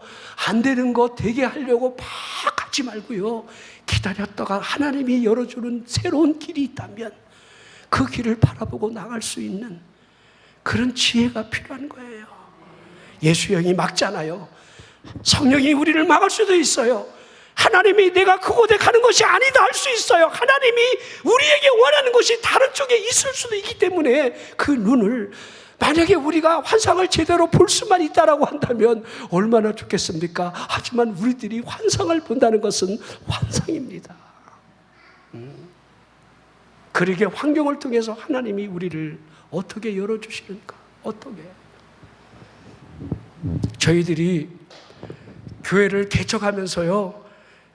안 되는 거 되게 하려고 막 하지 말고요, 기다렸다가 하나님이 열어주는 새로운 길이 있다면 그 길을 바라보고 나갈 수 있는 그런 지혜가 필요한 거예요. 예수 영이 막잖아요. 성령이 우리를 막을 수도 있어요. 하나님이 내가 그곳에 가는 것이 아니다 할 수 있어요. 하나님이 우리에게 원하는 것이 다른 쪽에 있을 수도 있기 때문에 그 눈을, 만약에 우리가 환상을 제대로 볼 수만 있다라고 한다면 얼마나 좋겠습니까? 하지만 우리들이 환상을 본다는 것은 환상입니다. 그러게 환경을 통해서 하나님이 우리를 어떻게 열어주시는가? 어떻게? 저희들이 교회를 개척하면서요,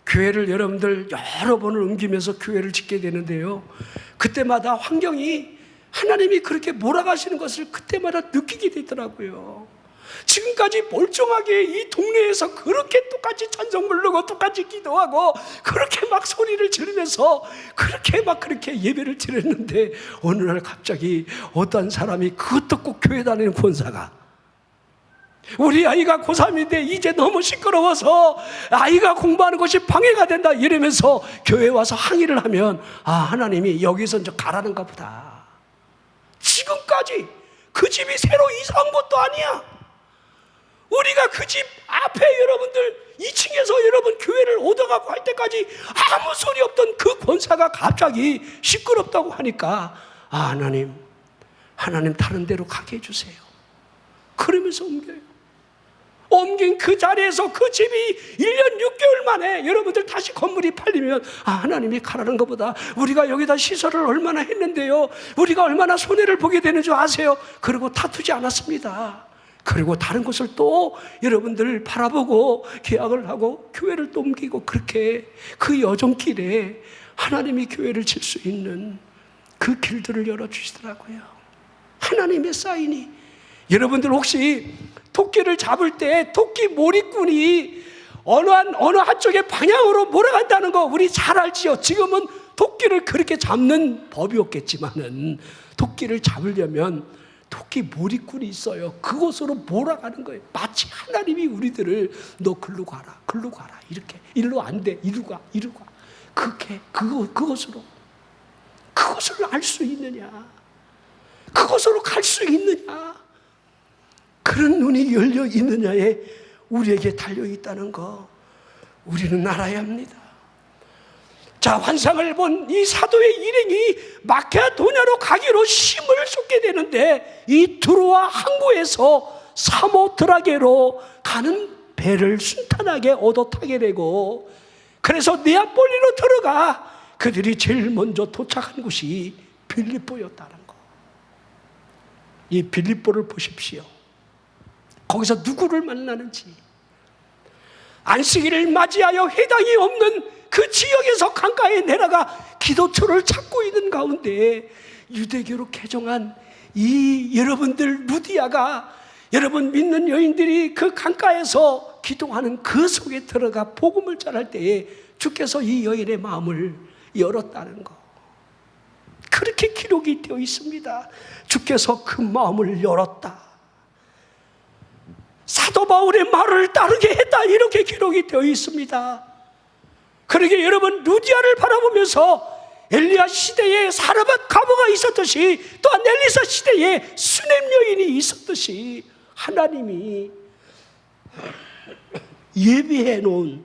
교회를 여러분들 여러 번을 옮기면서 교회를 짓게 되는데요, 그때마다 환경이 하나님이 그렇게 몰아가시는 것을 그때마다 느끼게 되더라고요. 지금까지 멀쩡하게 이 동네에서 그렇게 똑같이 찬송 부르고 똑같이 기도하고 그렇게 막 소리를 지르면서 그렇게 예배를 드렸는데 어느 날 갑자기 어떤 사람이 그것도 꼭 교회 다니는 권사가 우리 아이가 고3인데 이제 너무 시끄러워서 아이가 공부하는 것이 방해가 된다 이러면서 교회 와서 항의를 하면 하나님이 여기서 이제 가라는가 보다. 지금까지 그 집이 새로 이사 온 것도 아니야. 우리가 그 집 앞에 여러분들 2층에서 여러분 교회를 얻어가고 할 때까지 아무 소리 없던 그 권사가 갑자기 시끄럽다고 하니까 하나님 다른 데로 가게 해주세요. 그러면서 옮겨요. 옮긴 그 자리에서 그 집이 1년 6개월 만에 여러분들 다시 건물이 팔리면 하나님이 가라는 것보다 우리가 여기다 시설을 얼마나 했는데요, 우리가 얼마나 손해를 보게 되는 줄 아세요? 그리고 다투지 않았습니다. 그리고 다른 곳을 또 여러분들 바라보고 계약을 하고 교회를 또 옮기고, 그렇게 그 여정길에 하나님이 교회를 칠 수 있는 그 길들을 열어주시더라고요. 하나님의 사인이. 여러분들 혹시 토끼를 잡을 때 토끼 몰입꾼이 어느 한쪽의 방향으로 몰아간다는 거 우리 잘 알지요. 지금은 토끼를 그렇게 잡는 법이 없겠지만은 토끼를 잡으려면 토끼 몰입꾼이 있어요. 그곳으로 몰아가는 거예요. 마치 하나님이 우리들을 너 글로 가라 이렇게, 일로 안 돼, 이리로 가. 그렇게 그것을 알 수 있느냐, 그곳으로 갈 수 있느냐, 그런 눈이 열려 있느냐에 우리에게 달려 있다는 거 우리는 알아야 합니다. 자, 환상을 본 이 사도의 일행이 마케도냐로 가기로 힘을 쏟게 되는데 이 두로와 항구에서 사모드라게로 가는 배를 순탄하게 얻어 타게 되고, 그래서 네아폴리로 들어가 그들이 제일 먼저 도착한 곳이 빌립보였다는 거. 이 빌립보를 보십시오. 거기서 누구를 만나는지. 안식일을 맞이하여 회당이 없는 그 지역에서 강가에 내려가 기도처를 찾고 있는 가운데 유대교로 개종한 이 여러분들 루디아가, 여러분 믿는 여인들이 그 강가에서 기도하는 그 속에 들어가 복음을 전할 때에 주께서 이 여인의 마음을 열었다는 거, 그렇게 기록이 되어 있습니다. 주께서 그 마음을 열었다, 사도 바울의 말을 따르게 했다, 이렇게 기록이 되어 있습니다. 그러게 여러분, 루디아를 바라보면서 엘리야 시대에 사르밧 과부가 있었듯이, 또한 엘리사 시대에 수넴 여인이 있었듯이 하나님이 예비해 놓은,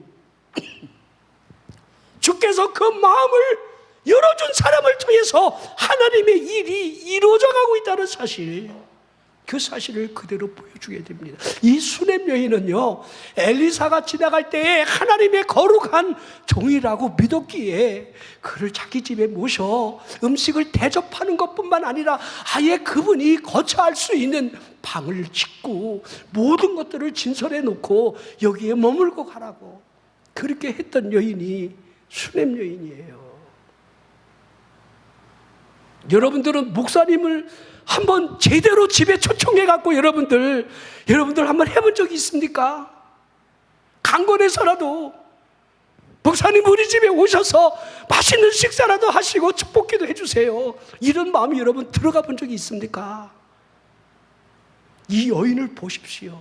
주께서 그 마음을 열어준 사람을 통해서 하나님의 일이 이루어져 가고 있다는 사실, 그 사실을 그대로 보여주게 됩니다. 이 수넴 여인은요, 엘리사가 지나갈 때에 하나님의 거룩한 종이라고 믿었기에 그를 자기 집에 모셔 음식을 대접하는 것뿐만 아니라 아예 그분이 거처할 수 있는 방을 짓고 모든 것들을 진설해 놓고 여기에 머물고 가라고 그렇게 했던 여인이 수넴 여인이에요. 여러분들은 목사님을 한번 제대로 집에 초청해 갖고 여러분들 한번 해본 적이 있습니까? 강권에서라도 목사님 우리 집에 오셔서 맛있는 식사라도 하시고 축복기도 해주세요, 이런 마음이 여러분 들어가 본 적이 있습니까? 이 여인을 보십시오.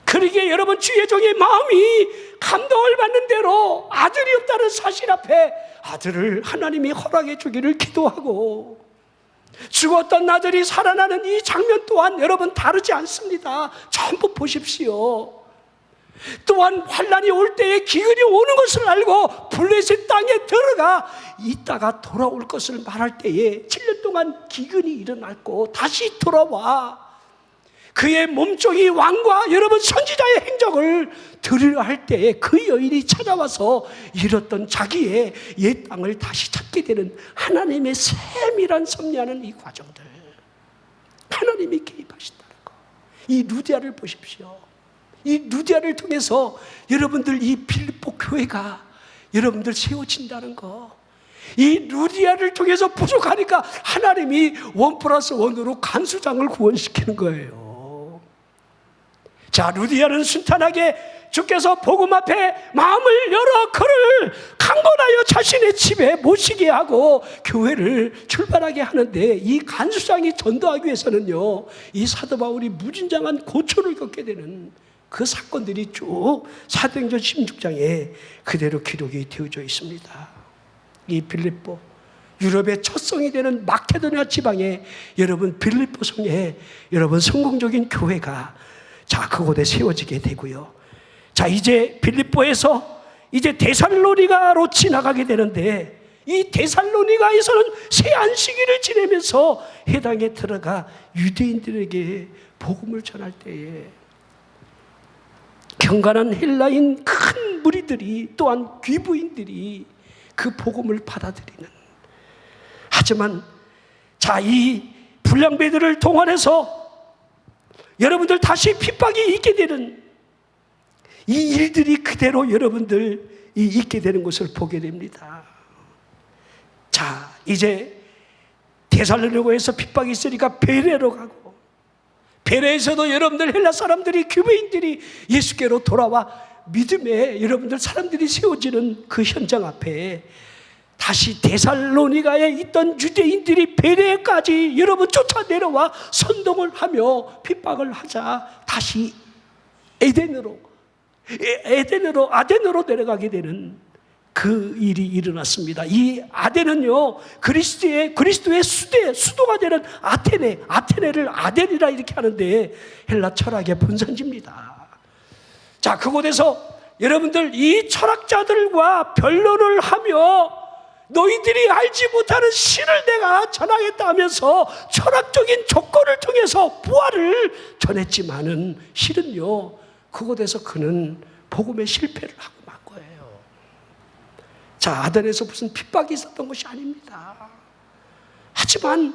그러기에 여러분, 주의 종의 마음이 감동을 받는 대로 아들이 없다는 사실 앞에 아들을 하나님이 허락해 주기를 기도하고, 죽었던 아들이 살아나는 이 장면 또한 여러분 다르지 않습니다. 전부 보십시오. 또한 환난이 올 때에 기근이 오는 것을 알고 블레셋 땅에 들어가 있다가 돌아올 것을 말할 때에 7년 동안 기근이 일어났고 다시 돌아와 그의 몸종이 왕과 여러분 선지자의 행적을 들으려 할 때에 그 여인이 찾아와서 잃었던 자기의 옛 땅을 다시 찾게 되는 하나님의 세밀한 섭리하는 이 과정들, 하나님이 개입하신다는 거. 이 루디아를 보십시오. 이 루디아를 통해서 여러분들 이 빌립보 교회가 여러분들 세워진다는 거. 이 루디아를 통해서 부족하니까 하나님이 1+1으로 간수장을 구원시키는 거예요. 자, 루디아는 순탄하게 주께서 복음 앞에 마음을 열어 그를 강권하여 자신의 집에 모시게 하고 교회를 출발하게 하는데, 이 간수장이 전도하기 위해서는요, 이 사도 바울이 무진장한 고초를 겪게 되는 그 사건들이 쭉 사도행전 16장에 그대로 기록이 되어져 있습니다. 이 빌립보, 유럽의 첫 성이 되는 마케도니아 지방에 여러분 빌립보 성에 여러분 성공적인 교회가 자 그곳에 세워지게 되고요. 자, 이제 빌립보에서 이제 데살로니가로 지나가게 되는데, 이 데살로니가에서는 새 안식일을 지내면서 해당에 들어가 유대인들에게 복음을 전할 때에 경건한 헬라인 큰 무리들이, 또한 귀부인들이 그 복음을 받아들이는, 하지만 자, 이 불량배들을 동원해서 여러분들 다시 핍박이 있게 되는 이 일들이 그대로 여러분들이 있게 되는 것을 보게 됩니다. 자, 이제 데살로니가에서 핍박이 있으니까 베레로 가고, 베레에서도 여러분들 헬라 사람들이, 교회인들이 예수께로 돌아와 믿음에 여러분들 사람들이 세워지는 그 현장 앞에 다시 데살로니가에 있던 유대인들이 베레까지 여러분 쫓아 내려와 선동을 하며 핍박을 하자 다시 아덴으로 내려가게 되는 그 일이 일어났습니다. 이 아덴은요, 그리스도의 수도가 되는 아테네를 아덴이라 이렇게 하는데 헬라 철학의 본산지입니다. 자, 그곳에서 여러분들 이 철학자들과 변론을 하며 너희들이 알지 못하는 신을 내가 전하겠다 하면서 철학적인 조건을 통해서 부활을 전했지만은 실은요, 그곳에서 그는 복음의 실패를 하고 만 거예요. 자, 아덴에서 무슨 핍박이 있었던 것이 아닙니다. 하지만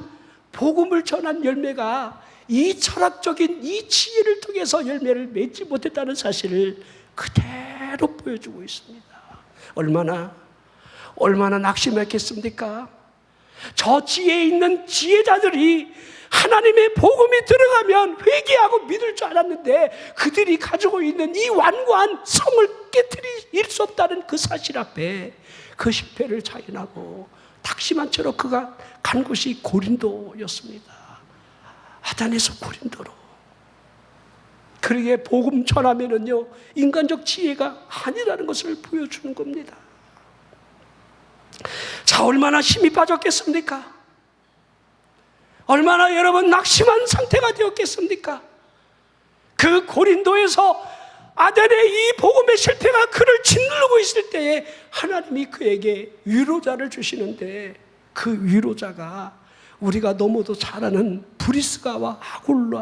복음을 전한 열매가 이 철학적인 이 지혜를 통해서 열매를 맺지 못했다는 사실을 그대로 보여주고 있습니다. 얼마나 낙심했겠습니까? 저 지혜에 있는 지혜자들이 하나님의 복음이 들어가면 회개하고 믿을 줄 알았는데, 그들이 가지고 있는 이 완고한 성을 깨트릴 수 없다는 그 사실 앞에 그 실패를 자인하고 낙심한 채로 그가 간 곳이 고린도였습니다. 아덴에서 고린도로. 그러기에 복음 전하면은요, 인간적 지혜가 아니라는 것을 보여주는 겁니다. 자, 얼마나 힘이 빠졌겠습니까? 얼마나 여러분 낙심한 상태가 되었겠습니까? 그 고린도에서 아덴의 이 복음의 실패가 그를 짓누르고 있을 때에 하나님이 그에게 위로자를 주시는데, 그 위로자가 우리가 너무도 잘 아는 브리스가와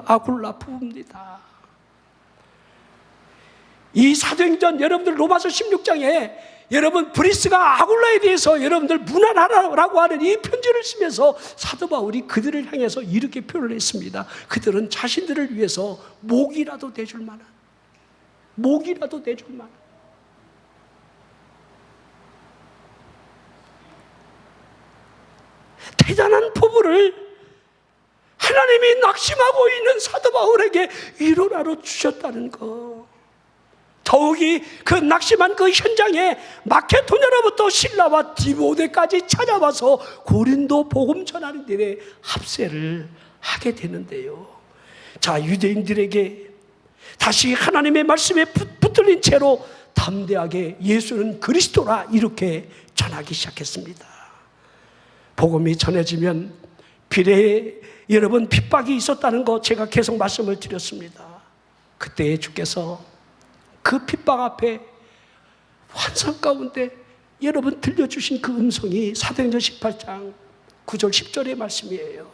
아굴라 부부입니다. 이 사도행전 여러분들 로마서 16장에 여러분 브리스가 아굴라에 대해서 여러분들 무난하라고 하는 이 편지를 쓰면서 사도 바울이 그들을 향해서 이렇게 표현을 했습니다. 그들은 자신들을 위해서 목이라도 내줄 만한 대단한 포부를 하나님이 낙심하고 있는 사도 바울에게 위로라로 주셨다는 것. 더욱이 그 낙심한 그 현장에 마케도냐로부터 신라와 디모데까지 찾아와서 고린도 복음 전하는 일에 합세를 하게 되는데요. 자, 유대인들에게 다시 하나님의 말씀에 붙들린 채로 담대하게 예수는 그리스도라 이렇게 전하기 시작했습니다. 복음이 전해지면 비례에 여러분 핍박이 있었다는 거 제가 계속 말씀을 드렸습니다. 그때 주께서 그 핍박 앞에 환상 가운데 여러분 들려주신 그 음성이 사도행전 18장 9절 10절의 말씀이에요.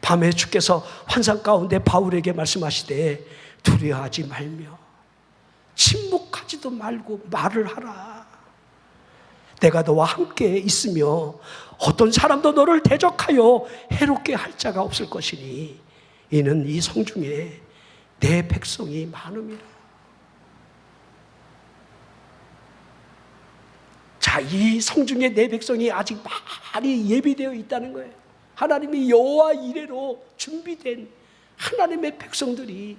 밤에 주께서 환상 가운데 바울에게 말씀하시되 두려워하지 말며 침묵하지도 말고 말을 하라. 내가 너와 함께 있으며 어떤 사람도 너를 대적하여 해롭게 할 자가 없을 것이니 이는 이 성중에 내 백성이 많음이라. 자, 이 성중에 내 백성이 아직 많이 예비되어 있다는 거예요. 하나님이 여호와 이레로 준비된 하나님의 백성들이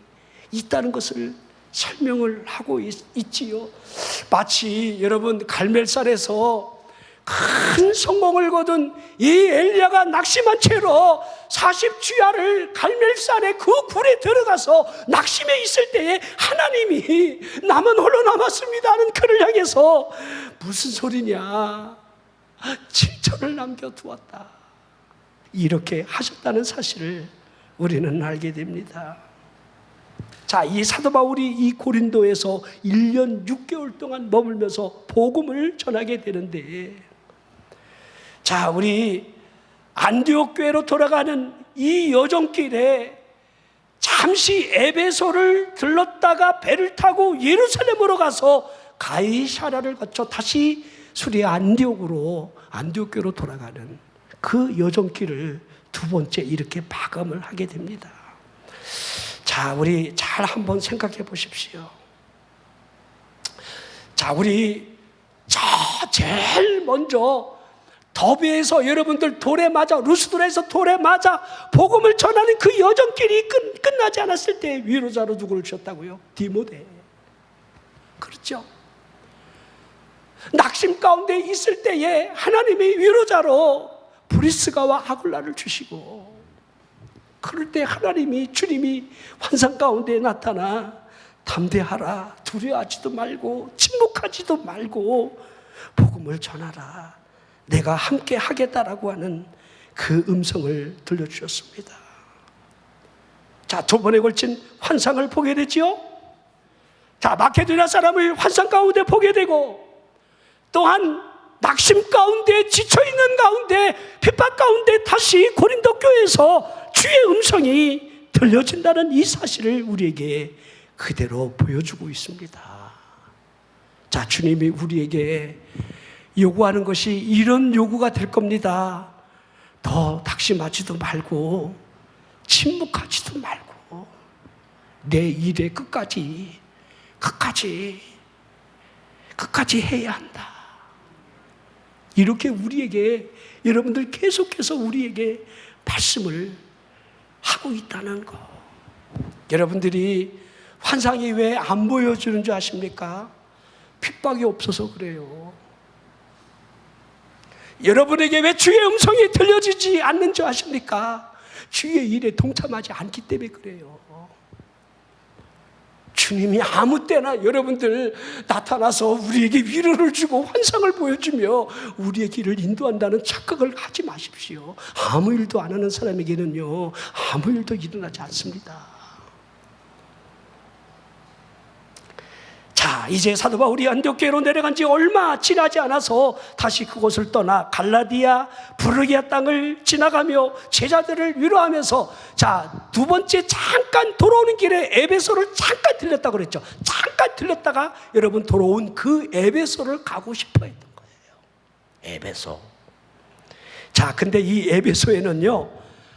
있다는 것을 설명을 하고 있지요. 마치 여러분 갈멜산에서 큰 성공을 거둔 이 엘리야가 낙심한 채로 40주야를 갈멜산의 그 굴에 들어가서 낙심해 있을 때에 하나님이 나만 홀로 남았습니다 하는 그를 향해서 무슨 소리냐, 7천을 남겨두었다, 이렇게 하셨다는 사실을 우리는 알게 됩니다. 자, 이 사도 바울이 이 고린도에서 1년 6개월 동안 머물면서 복음을 전하게 되는데, 자, 우리 안디옥 교회로 돌아가는 이 여정길에 잠시 에베소를 들렀다가 배를 타고 예루살렘으로 가서 가이사랴를 거쳐 다시 수리 안디옥 교회로 돌아가는 그 여정길을 두 번째 이렇게 마감을 하게 됩니다. 자, 우리 잘 한번 생각해 보십시오. 자, 우리 제일 먼저 더비에서 여러분들 돌에 맞아, 루스드라에서 돌에 맞아 복음을 전하는 그 여정길이 끝나지 않았을 때 위로자로 누구를 주셨다고요? 디모데. 그렇죠? 낙심 가운데 있을 때에 하나님이 위로자로 브리스가와 아굴라를 주시고, 그럴 때 하나님이, 주님이 환상 가운데 나타나 담대하라, 두려워하지도 말고 침묵하지도 말고 복음을 전하라, 내가 함께 하겠다라고 하는 그 음성을 들려주셨습니다. 자, 두 번에 걸친 환상을 보게 되지요. 자, 마케도냐 사람을 환상 가운데 보게 되고, 또한 낙심 가운데, 지쳐있는 가운데, 핍박 가운데 다시 고린도 교회에서 주의 음성이 들려진다는 이 사실을 우리에게 그대로 보여주고 있습니다. 자, 주님이 우리에게 요구하는 것이 이런 요구가 될 겁니다. 더 낙심하지도 말고 침묵하지도 말고 내 일에 끝까지 해야 한다. 이렇게 우리에게, 여러분들 계속해서 우리에게 말씀을 하고 있다는 거. 여러분들이 환상이 왜 안 보여주는 줄 아십니까? 핍박이 없어서 그래요. 여러분에게 왜 주의 음성이 들려지지 않는 줄 아십니까? 주의 일에 동참하지 않기 때문에 그래요. 주님이 아무 때나 여러분들 나타나서 우리에게 위로를 주고 환상을 보여주며 우리의 길을 인도한다는 착각을 하지 마십시오. 아무 일도 안 하는 사람에게는요, 아무 일도 일어나지 않습니다. 자, 이제 사도 바울이 안디옥교회로 내려간 지 얼마 지나지 않아서 다시 그곳을 떠나 갈라디아, 부르기아 땅을 지나가며 제자들을 위로하면서, 자, 두 번째 잠깐 돌아오는 길에 에베소를 잠깐 들렸다고 그랬죠. 잠깐 들렸다가 여러분 돌아온 그 에베소를 가고 싶어 했던 거예요. 에베소. 자, 근데 이 에베소에는요,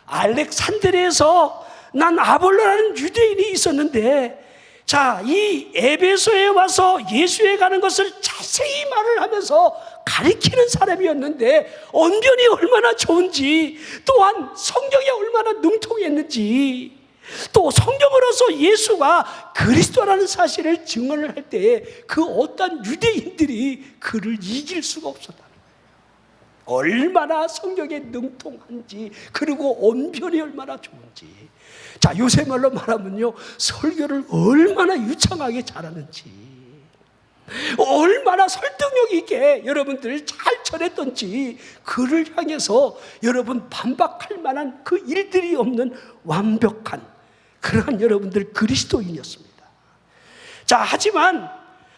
알렉산드리아에서 난 아볼로라는 유대인이 있었는데, 자, 이 에베소에 와서 예수에 가는 것을 자세히 말을 하면서 가리키는 사람이었는데, 언변이 얼마나 좋은지, 또한 성경에 얼마나 능통했는지, 또 성경으로서 예수가 그리스도라는 사실을 증언을 할 때에 그 어떤 유대인들이 그를 이길 수가 없었다는 거예요. 얼마나 성경에 능통한지, 그리고 언변이 얼마나 좋은지. 자, 요새 말로 말하면요, 설교를 얼마나 유창하게 잘하는지, 얼마나 설득력 있게 여러분들 잘 전했던지, 그를 향해서 여러분 반박할 만한 그 일들이 없는 완벽한 그러한 여러분들 그리스도인이었습니다. 자, 하지만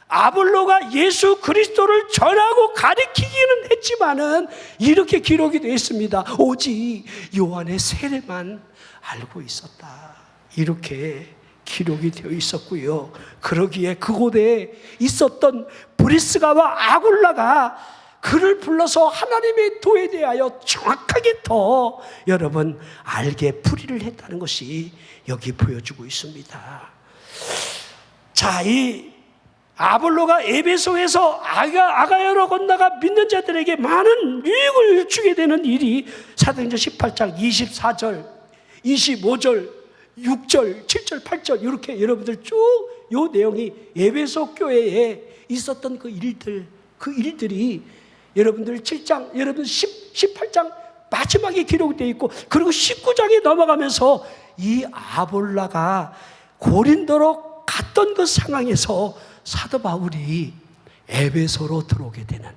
아볼로가 예수 그리스도를 전하고 가리키기는 했지만은 이렇게 기록이 되어 있습니다. 오직 요한의 세례만 알고 있었다. 이렇게 기록이 되어 있었고요. 그러기에 그곳에 있었던 브리스가와 아굴라가 그를 불러서 하나님의 도에 대하여 정확하게 더 여러분 알게 풀이를 했다는 것이 여기 보여주고 있습니다. 자, 이 아볼로가 에베소에서 아가야로 건너가 믿는 자들에게 많은 유익을 주게 되는 일이 사도행전 18장 24절 25절 6절, 7절, 8절 이렇게 여러분들 쭉 요 내용이 에베소 교회에 있었던 그 일들이 여러분들 7장, 여러분 18장 마지막에 기록되어 있고, 그리고 19장에 넘어가면서 이 아볼라가 고린도로 갔던 그 상황에서 사도 바울이 에베소로 들어오게 되는,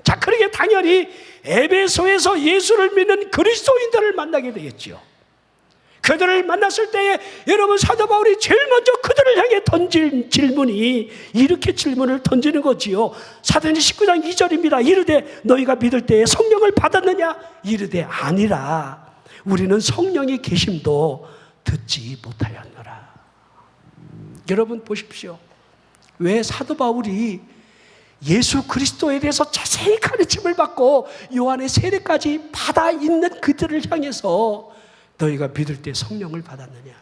자, 그러게 당연히 에베소에서 예수를 믿는 그리스도인들을 만나게 되겠죠. 그들을 만났을 때에 여러분 사도 바울이 제일 먼저 그들을 향해 던진 질문이 이렇게 질문을 던지는 거지요. 사도행전 19장 2절입니다. 이르되 너희가 믿을 때에 성령을 받았느냐? 이르되 아니라 우리는 성령이 계심도 듣지 못하였노라. 여러분 보십시오. 왜 사도 바울이 예수 그리스도에 대해서 자세히 가르침을 받고 요한의 세례까지 받아 있는 그들을 향해서 너희가 믿을 때 성령을 받았느냐,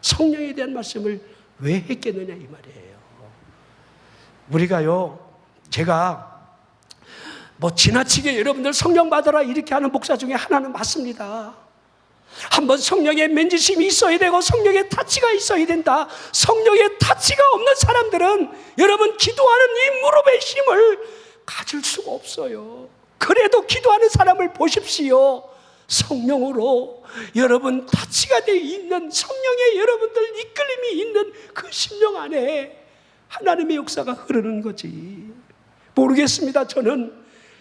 성령에 대한 말씀을 왜 했겠느냐 이 말이에요. 우리가요, 제가 뭐 지나치게 여러분들 성령 받아라 이렇게 하는 목사 중에 하나는 맞습니다. 한번 성령의 만지심이 있어야 되고 성령의 타치가 있어야 된다. 성령의 타치가 없는 사람들은 여러분 기도하는 이 무릎의 힘을 가질 수가 없어요. 그래도 기도하는 사람을 보십시오. 성령으로 여러분 타치가 되어 있는, 성령의 여러분들 이끌림이 있는 그 심령 안에 하나님의 역사가 흐르는 거지. 모르겠습니다. 저는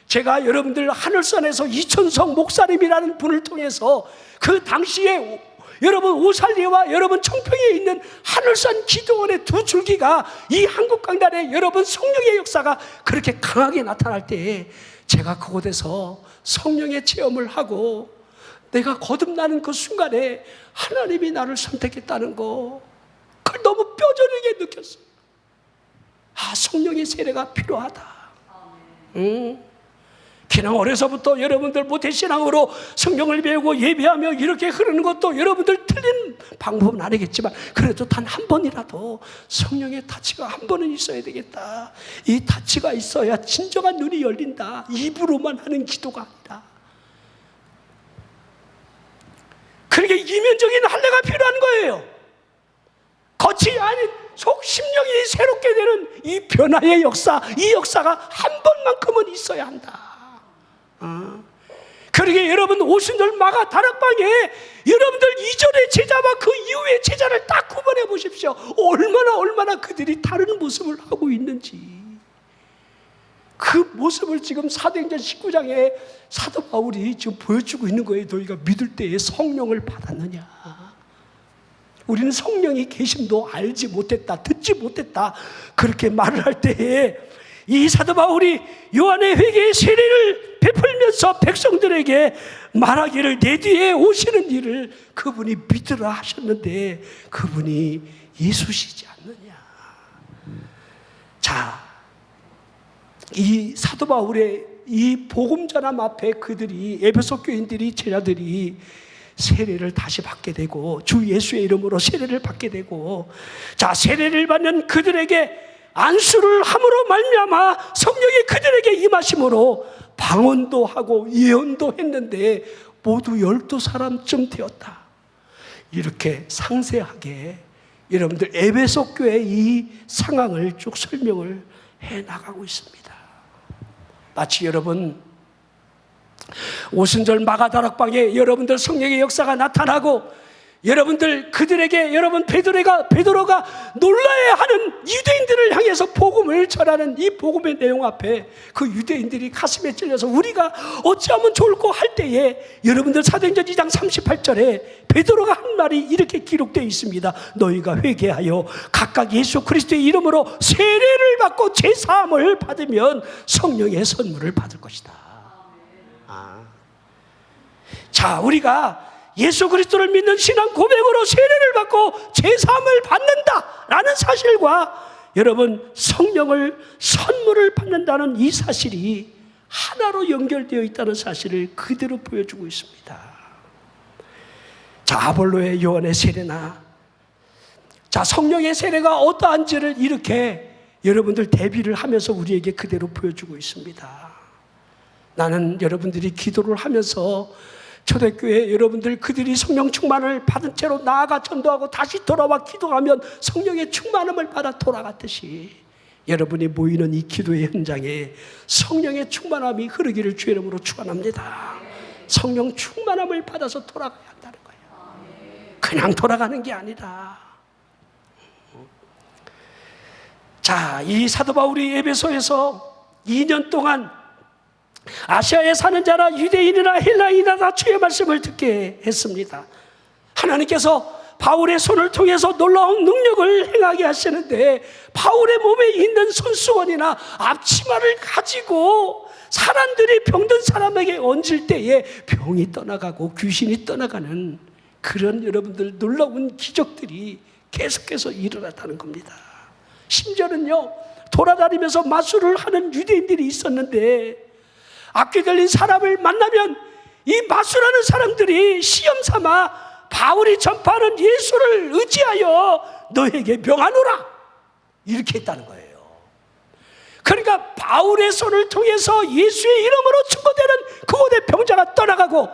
제가 여러분들 하늘산에서 이천성 목사님이라는 분을 통해서 그 당시에 여러분 오살리와 여러분 청평에 있는 하늘산 기도원의 두 줄기가 이 한국강단에 여러분 성령의 역사가 그렇게 강하게 나타날 때에 제가 그곳에서 성령의 체험을 하고 내가 거듭나는 그 순간에 하나님이 나를 선택했다는 거, 그걸 너무 뼈저리게 느꼈어요. 아, 성령의 세례가 필요하다. 그냥 어려서부터 여러분들 모태신앙으로 성경을 배우고 예배하며 이렇게 흐르는 것도 여러분들 틀린 방법은 아니겠지만 그래도 단 한 번이라도 성령의 타치가 한 번은 있어야 되겠다. 이 타치가 있어야 진정한 눈이 열린다. 입으로만 하는 기도가 아니라. 그러니까 이면적인 할례가 필요한 거예요. 겉이 아닌 속 심령이 새롭게 되는 이 변화의 역사, 이 역사가 한 번만큼은 있어야 한다. 그러게 여러분 오순절 마가 다락방에 여러분들 이전의 제자와 그 이후의 제자를 딱 구분해 보십시오. 얼마나 그들이 다른 모습을 하고 있는지. 그 모습을 지금 사도행전 19장에 사도 바울이 지금 보여주고 있는 거예요. 너희가 믿을 때에 성령을 받았느냐. 우리는 성령이 계심도 알지 못했다, 듣지 못했다, 그렇게 말을 할 때에 이 사도 바울이 요한의 회개의 세례를 베풀면서 백성들에게 말하기를 내 뒤에 오시는 이를 그분이 믿으라 하셨는데 그분이 예수시지 않느냐. 자, 이 사도 바울의 이 복음 전함 앞에 그들이, 에베소 교인들이, 제자들이 세례를 다시 받게 되고 주 예수의 이름으로 세례를 받게 되고, 자, 세례를 받는 그들에게 안수를 함으로 말미암아 성령이 그들에게 임하심으로 방언도 하고 예언도 했는데 모두 12사람쯤 되었다. 이렇게 상세하게 여러분들 에베소 교회의 이 상황을 쭉 설명을 해 나가고 있습니다. 마치 여러분 오순절 마가다락방에 여러분들 성령의 역사가 나타나고 여러분들 그들에게 여러분 베드로가 놀라야 하는 유대인들을 향해서 복음을 전하는 이 복음의 내용 앞에 그 유대인들이 가슴에 찔려서 우리가 어찌하면 좋을까 할 때에 여러분들 사도행전 2장 38절에 베드로가 한 말이 이렇게 기록되어 있습니다. 너희가 회개하여 각각 예수 그리스도의 이름으로 세례를 받고 제사함을 받으면 성령의 선물을 받을 것이다. 자, 우리가 예수 그리스도를 믿는 신앙 고백으로 세례를 받고 제사함을 받는다라는 사실과 여러분 성령을 선물을 받는다는 이 사실이 하나로 연결되어 있다는 사실을 그대로 보여주고 있습니다. 자, 아볼로의 요한의 세례나 자, 성령의 세례가 어떠한지를 이렇게 여러분들 대비를 하면서 우리에게 그대로 보여주고 있습니다. 나는 여러분들이 기도를 하면서 초대교회 여러분들, 그들이 성령 충만을 받은 채로 나아가 전도하고 다시 돌아와 기도하면 성령의 충만함을 받아 돌아갔듯이, 여러분이 모이는 이 기도의 현장에 성령의 충만함이 흐르기를 주의 이름으로 축원합니다. 성령 충만함을 받아서 돌아가야 한다는 거예요. 그냥 돌아가는 게 아니라. 자, 이 사도 바울이 에베소에서 2년 동안 아시아에 사는 자나 유대인이나 헬라인이나 다 주의 말씀을 듣게 했습니다. 하나님께서 바울의 손을 통해서 놀라운 능력을 행하게 하시는데, 바울의 몸에 있는 손수건이나 앞치마를 가지고 사람들이 병든 사람에게 얹을 때에 병이 떠나가고 귀신이 떠나가는 그런 여러분들 놀라운 기적들이 계속해서 일어났다는 겁니다. 심지어는요, 돌아다니면서 마술을 하는 유대인들이 있었는데, 악귀 들린 사람을 만나면 이 마술하는 사람들이 시험 삼아 바울이 전파하는 예수를 의지하여 너에게 명하노라, 이렇게 했다는 거예요. 그러니까 바울의 손을 통해서 예수의 이름으로 축복되는 그곳의 병자가 떠나가고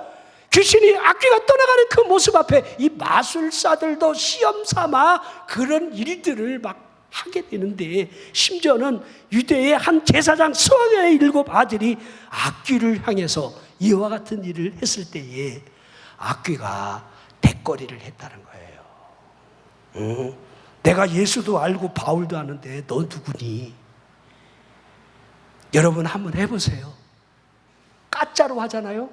귀신이, 악귀가 떠나가는 그 모습 앞에 이 마술사들도 시험 삼아 그런 일들을 막 하게 되는데, 심지어는 유대의 한 제사장 스왕의 7 아들이 악귀를 향해서 이와 같은 일을 했을 때에 악귀가 대거리를 했다는 거예요. 내가 예수도 알고 바울도 아는데 너 누구니? 여러분 한번 해보세요. 가짜로 하잖아요.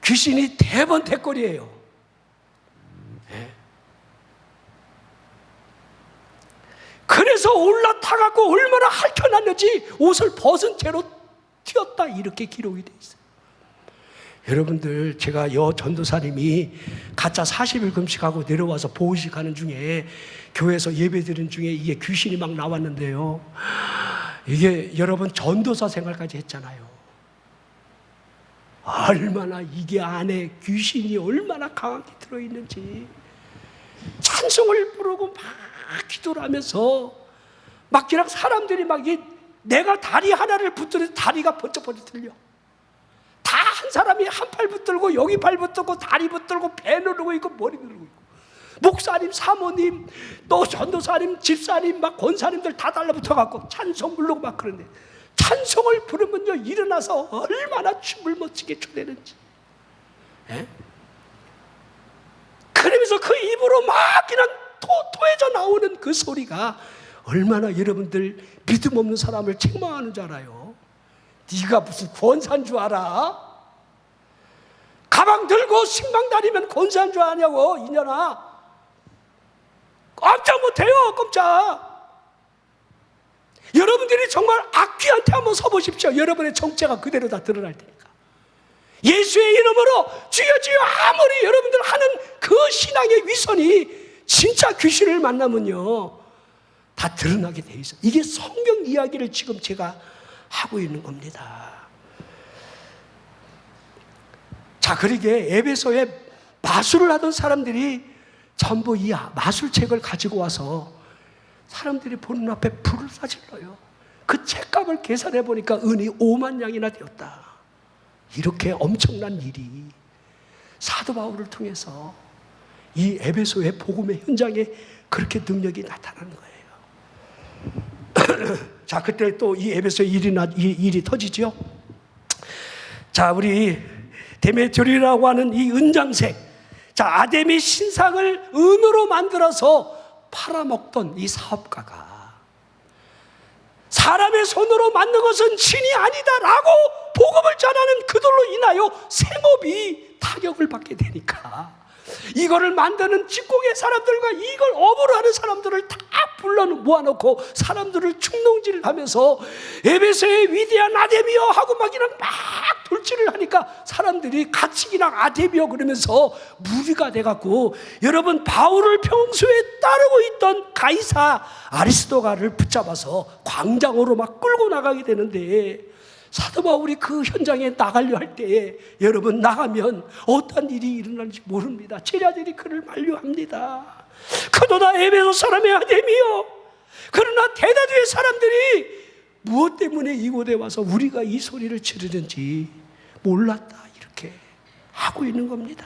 귀신이 대번 대거리예요. 그래서 올라타갖고 얼마나 핥혀놨는지 옷을 벗은 채로 튀었다, 이렇게 기록이 돼 있어요. 여러분들, 제가 전도사님이 가짜 40일 금식하고 내려와서 보호식 하는 중에 교회에서 예배 드린 중에 이게 귀신이 막 나왔는데요, 이게 여러분 전도사 생활까지 했잖아요. 얼마나 이게 안에 귀신이 얼마나 강하게 들어있는지, 찬송을 부르고 막 기도를 하면서 막 그냥 사람들이 막 내가 다리 하나를 붙들어도 다리가 번쩍번쩍 들려. 다 한 사람이 한 팔 붙들고 여기 팔 붙들고 다리 붙들고 배 누르고 있고 머리 누르고 있고, 목사님, 사모님, 또 전도사님, 집사님, 막 권사님들 다 달라붙어갖고 찬송 부르고 막 그러는데, 찬송을 부르면요 일어나서 얼마나 춤을 멋지게 춰대는지. 그러면서 그 입으로 막 그냥 토해져 나오는 그 소리가 얼마나 여러분들 믿음 없는 사람을 책망하는 줄 알아요. 네가 무슨 권사인 줄 알아? 가방 들고 식당 다니면 권사인 줄 아냐고, 이년아. 꼼짝 못해요, 꼼짝. 여러분들이 정말 악귀한테 한번 서보십시오. 여러분의 정체가 그대로 다 드러날 테니까. 예수의 이름으로 주여 주여 아무리 여러분들 하는 그 신앙의 위선이 진짜 귀신을 만나면요 다 드러나게 돼 있어요. 이게 성경 이야기를 지금 제가 하고 있는 겁니다. 자, 그러게 에베소에 마술을 하던 사람들이 전부 이 마술책을 가지고 와서 사람들이 보는 앞에 불을 쏴질러요. 그 책값을 계산해 보니까 은이 5만 양이나 되었다. 이렇게 엄청난 일이 사도 바울을 통해서 이 에베소의 복음의 현장에 그렇게 능력이 나타나는 거예요. 자, 그때 또 이 에베소에 일이 터지죠. 자, 우리 데메트리라고 하는 이 은장색, 자, 아데미 신상을 은으로 만들어서 팔아먹던 이 사업가가 사람의 손으로 만든 것은 신이 아니다라고 복음을 전하는 그들로 인하여 생업이 타격을 받게 되니까 이거를 만드는 직공의 사람들과 이걸 업으로 하는 사람들을 다 불러 모아놓고 사람들을 충동질하면서 에베소의 위대한 아데미여 하고 막 이런 막 돌진을 하니까 사람들이 가치기랑 아데미여 그러면서 무리가 돼갖고, 여러분 바울을 평소에 따르고 있던 가이사 아리스도가를 붙잡아서 광장으로 막 끌고 나가게 되는데, 사도 바울이 그 현장에 나가려 할 때에 여러분 나가면 어떤 일이 일어날지 모릅니다. 제자들이 그를 만류합니다. 그도다 에베소 사람의 아데미여. 그러나 대다수의 사람들이 무엇 때문에 이곳에 와서 우리가 이 소리를 지르는지 몰랐다, 이렇게. 하고 있는 겁니다.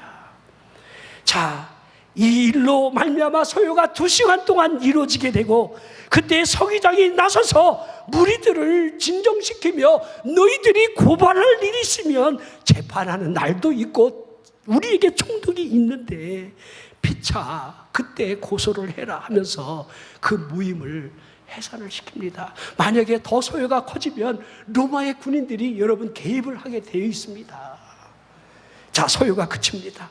자, 이 일로 말미암아 소요가 2시간 동안 이루어지게 되고, 그때 서기장이 나서서 무리들을 진정시키며 너희들이 고발할 일이 있으면 재판하는 날도 있고 우리에게 총독이 있는데 피차 그때 고소를 해라 하면서 그 모임을 해산을 시킵니다. 만약에 더 소요가 커지면 로마의 군인들이 여러분 개입을 하게 되어 있습니다. 자, 소요가 그칩니다.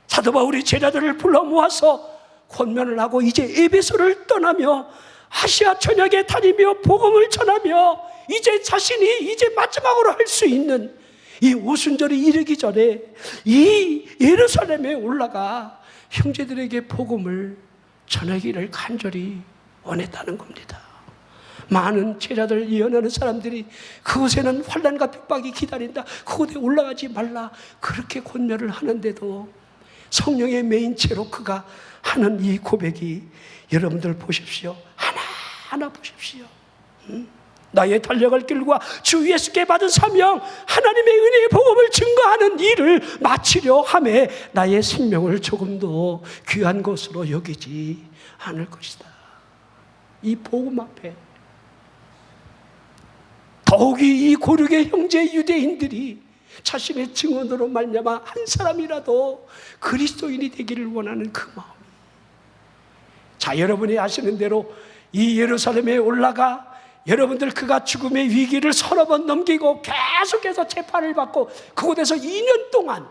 사도 바울이 제자들을 불러 모아서 권면을 하고 이제 에베소를 떠나며 아시아 전역에 다니며 복음을 전하며 이제 자신이 이제 마지막으로 할 수 있는 이 오순절이 이르기 전에 이 예루살렘에 올라가 형제들에게 복음을 전하기를 간절히 원했다는 겁니다. 많은 제자들 예언하는 사람들이 그곳에는 환난과 핍박이 기다린다, 그곳에 올라가지 말라, 그렇게 권면을 하는데도 성령의 메인 채로 그가 하는 이 고백이, 여러분들 보십시오. 하나하나 보십시오. 나의 달려갈 길과 주 예수께 받은 사명, 하나님의 은혜의 복음을 증거하는 일을 마치려 함에 나의 생명을 조금도 귀한 것으로 여기지 않을 것이다. 이 복음 앞에 더욱이 이 고륙의 형제 유대인들이 자신의 증언으로 말미암아 한 사람이라도 그리스도인이 되기를 원하는 그 마음. 자, 여러분이 아시는 대로 이 예루살렘에 올라가 여러분들 그가 죽음의 위기를 서너 번 넘기고 계속해서 재판을 받고 그곳에서 2년 동안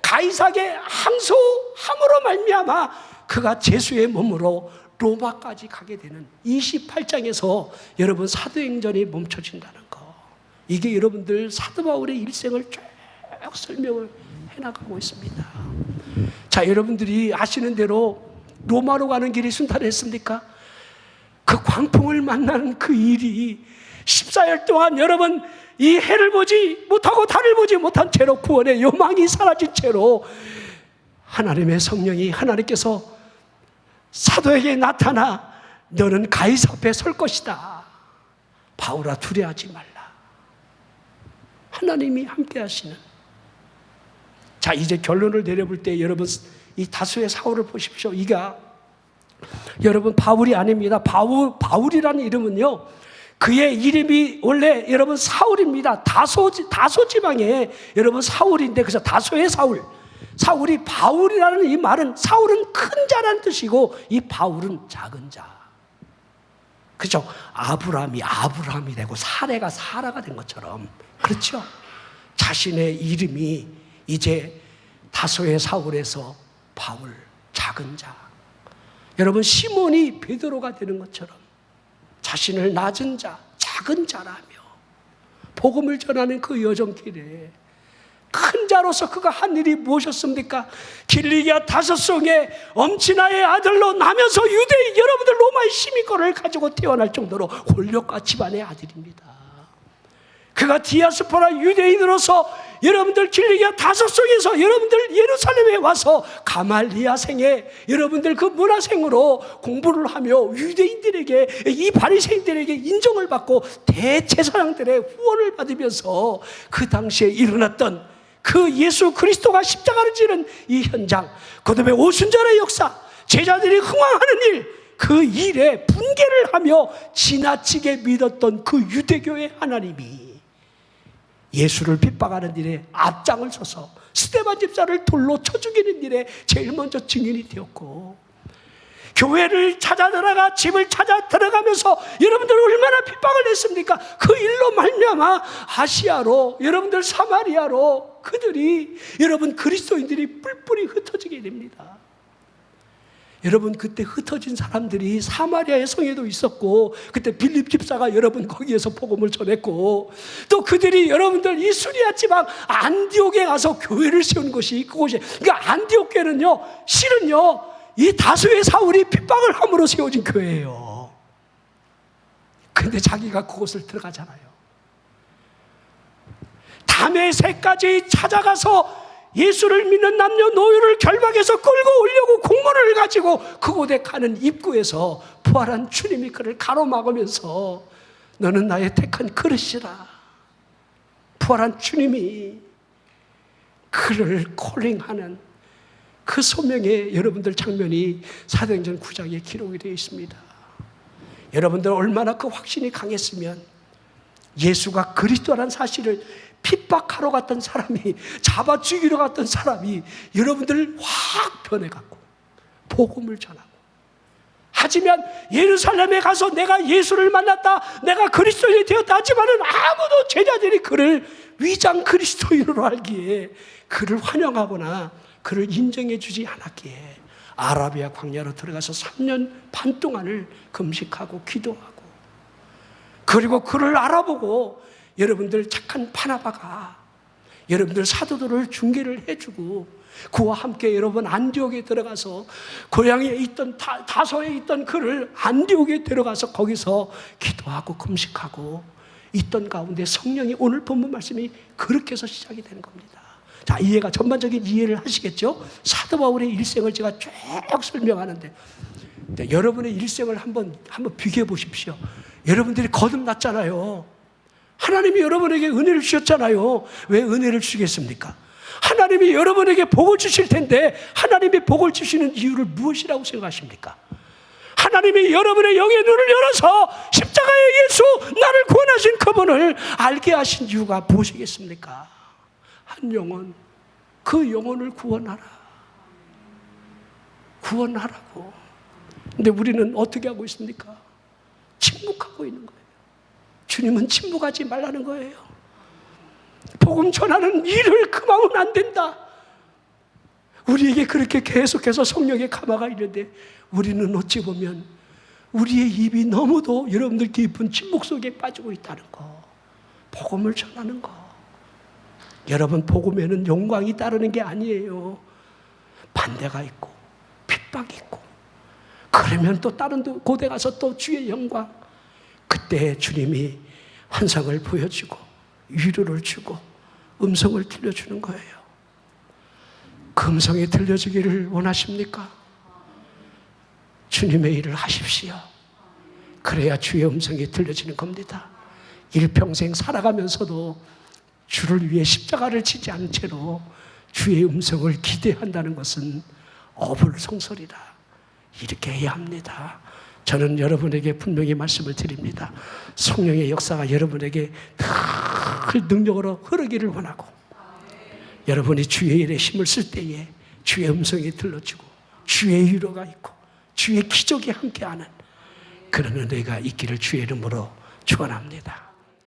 가이사에게 항소함으로 말미암아 그가 제수의 몸으로 로마까지 가게 되는 28장에서 여러분 사도행전이 멈춰진다는 거, 이게 여러분들 사도 바울의 일생을 쭉 설명을 해나가고 있습니다. 자, 여러분들이 아시는 대로 로마로 가는 길이 순탄했습니까? 그 광풍을 만나는 그 일이 14일 동안 여러분 이 해를 보지 못하고 달을 보지 못한 채로 구원의 요망이 사라진 채로 하나님의 성령이, 하나님께서 사도에게 나타나 너는 가이사 앞에 설 것이다. 바울아, 두려워하지 말라. 하나님이 함께 하시는. 자, 이제 결론을 내려볼 때 여러분 이 다수의 사울을 보십시오. 이가 여러분 바울이 아닙니다. 바울이라는 이름은요, 그의 이름이 원래 여러분 사울입니다. 다소 지방에 여러분 사울인데, 그래서 다소의 사울. 사울이 바울이라는 이 말은, 사울은 큰 자라는 뜻이고 이 바울은 작은 자. 그렇죠? 아브라함이 되고 사레가 사라가 된 것처럼, 그렇죠? 자신의 이름이 이제 다소의 사울에서 바울, 작은 자. 여러분 시몬이 베드로가 되는 것처럼 자신을 낮은 자, 작은 자라며 복음을 전하는 그 여정길에 큰 자로서 그가 한 일이 무엇이었습니까? 길리기아 다섯성의 엄친아의 아들로 나면서 유대인, 여러분들 로마의 시민권을 가지고 태어날 정도로 권력가 집안의 아들입니다. 그가 디아스포라 유대인으로서 여러분들 길리기아 다섯성에서 여러분들 예루살렘에 와서 가말리아생의 여러분들 그 문화생으로 공부를 하며 유대인들에게, 이 바리새인들에게 인정을 받고 대제사장들의 후원을 받으면서 그 당시에 일어났던 그 예수 그리스도가 십자가를 지는 이 현장, 그다음에 오순절의 역사, 제자들이 흥왕하는 일, 그 일에 분개를 하며 지나치게 믿었던 그 유대교의 하나님이 예수를 핍박하는 일에 앞장을 서서 스데반 집사를 돌로 쳐 죽이는 일에 제일 먼저 증인이 되었고, 교회를 찾아 들어가 집을 찾아 들어가면서 여러분들 얼마나 핍박을 했습니까? 그 일로 말미암아 아시아로, 여러분들 사마리아로 그들이, 여러분 그리스도인들이 뿔뿔이 흩어지게 됩니다. 여러분 그때 흩어진 사람들이 사마리아의 성에도 있었고, 그때 빌립 집사가 여러분 거기에서 복음을 전했고, 또 그들이 여러분들 이 수리아 지방 안디옥에 가서 교회를 세운 것이 그곳이, 그러니까 안디옥 교회는요 실은요 이 다수의 사울이 핍박을 함으로 세워진 교회예요. 근데 자기가 그곳을 들어가잖아요. 다메섹까지 찾아가서 예수를 믿는 남녀노인을 결박해서 끌고 오려고 공문을 가지고 그곳에 가는 입구에서 부활한 주님이 그를 가로막으면서 너는 나의 택한 그릇이라. 부활한 주님이 그를 콜링하는 그 소명의 여러분들 장면이 사도행전 9장에 기록이 되어 있습니다. 여러분들 얼마나 그 확신이 강했으면 예수가 그리스도라는 사실을 핍박하러 갔던 사람이, 잡아 죽이러 갔던 사람이 여러분들을 확 변해갖고 복음을 전하고, 하지만 예루살렘에 가서 내가 예수를 만났다, 내가 그리스도인이 되었다 하지만은 아무도 제자들이 그를 위장 그리스도인으로 알기에 그를 환영하거나 그를 인정해 주지 않았기에 아라비아 광야로 들어가서 3년 반 동안을 금식하고 기도하고, 그리고 그를 알아보고 여러분들 착한 바나바가 여러분들 사도들을 중개를 해주고 그와 함께 여러분 안디옥에 들어가서 고향에 있던 다소에 있던 그를 안디옥에 들어가서 거기서 기도하고 금식하고 있던 가운데 성령이, 오늘 본문 말씀이 그렇게 해서 시작이 되는 겁니다. 자, 이해가, 전반적인 이해를 하시겠죠? 사도 바울의 일생을 제가 쭉 설명하는데, 여러분의 일생을 한번 비교해 보십시오. 여러분들이 거듭났잖아요. 하나님이 여러분에게 은혜를 주셨잖아요. 왜 은혜를 주시겠습니까? 하나님이 여러분에게 복을 주실 텐데 하나님이 복을 주시는 이유를 무엇이라고 생각하십니까? 하나님이 여러분의 영의 눈을 열어서 십자가의 예수, 나를 구원하신 그분을 알게 하신 이유가 무엇이겠습니까? 한 영혼, 그 영혼을 구원하라고. 근데 우리는 어떻게 하고 있습니까? 침묵하고 있는 거예요. 주님은 침묵하지 말라는 거예요. 복음 전하는 일을 그만하면 안 된다. 우리에게 그렇게 계속해서 성령의 가마가 있는데 우리는 어찌 보면 우리의 입이 너무도 여러분들 깊은 침묵 속에 빠지고 있다는 거. 복음을 전하는 거. 여러분, 복음에는 영광이 따르는 게 아니에요. 반대가 있고 핍박이 있고, 그러면 또 다른 곳에 가서 또 주의 영광. 그때 주님이 환상을 보여주고 위로를 주고 음성을 들려주는 거예요. 그 음성이 들려주기를 원하십니까? 주님의 일을 하십시오. 그래야 주의 음성이 들려지는 겁니다. 일평생 살아가면서도 주를 위해 십자가를 지지 않은 채로 주의 음성을 기대한다는 것은 어불성설이다. 이렇게 해야 합니다. 저는 여러분에게 분명히 말씀을 드립니다. 성령의 역사가 여러분에게 늘 능력으로 흐르기를 원하고, 여러분이 주의 일에 힘을 쓸 때에 주의 음성이 들려주고 주의 위로가 있고 주의 기적이 함께하는 그런 은혜가 있기를 주의 이름으로 축원합니다.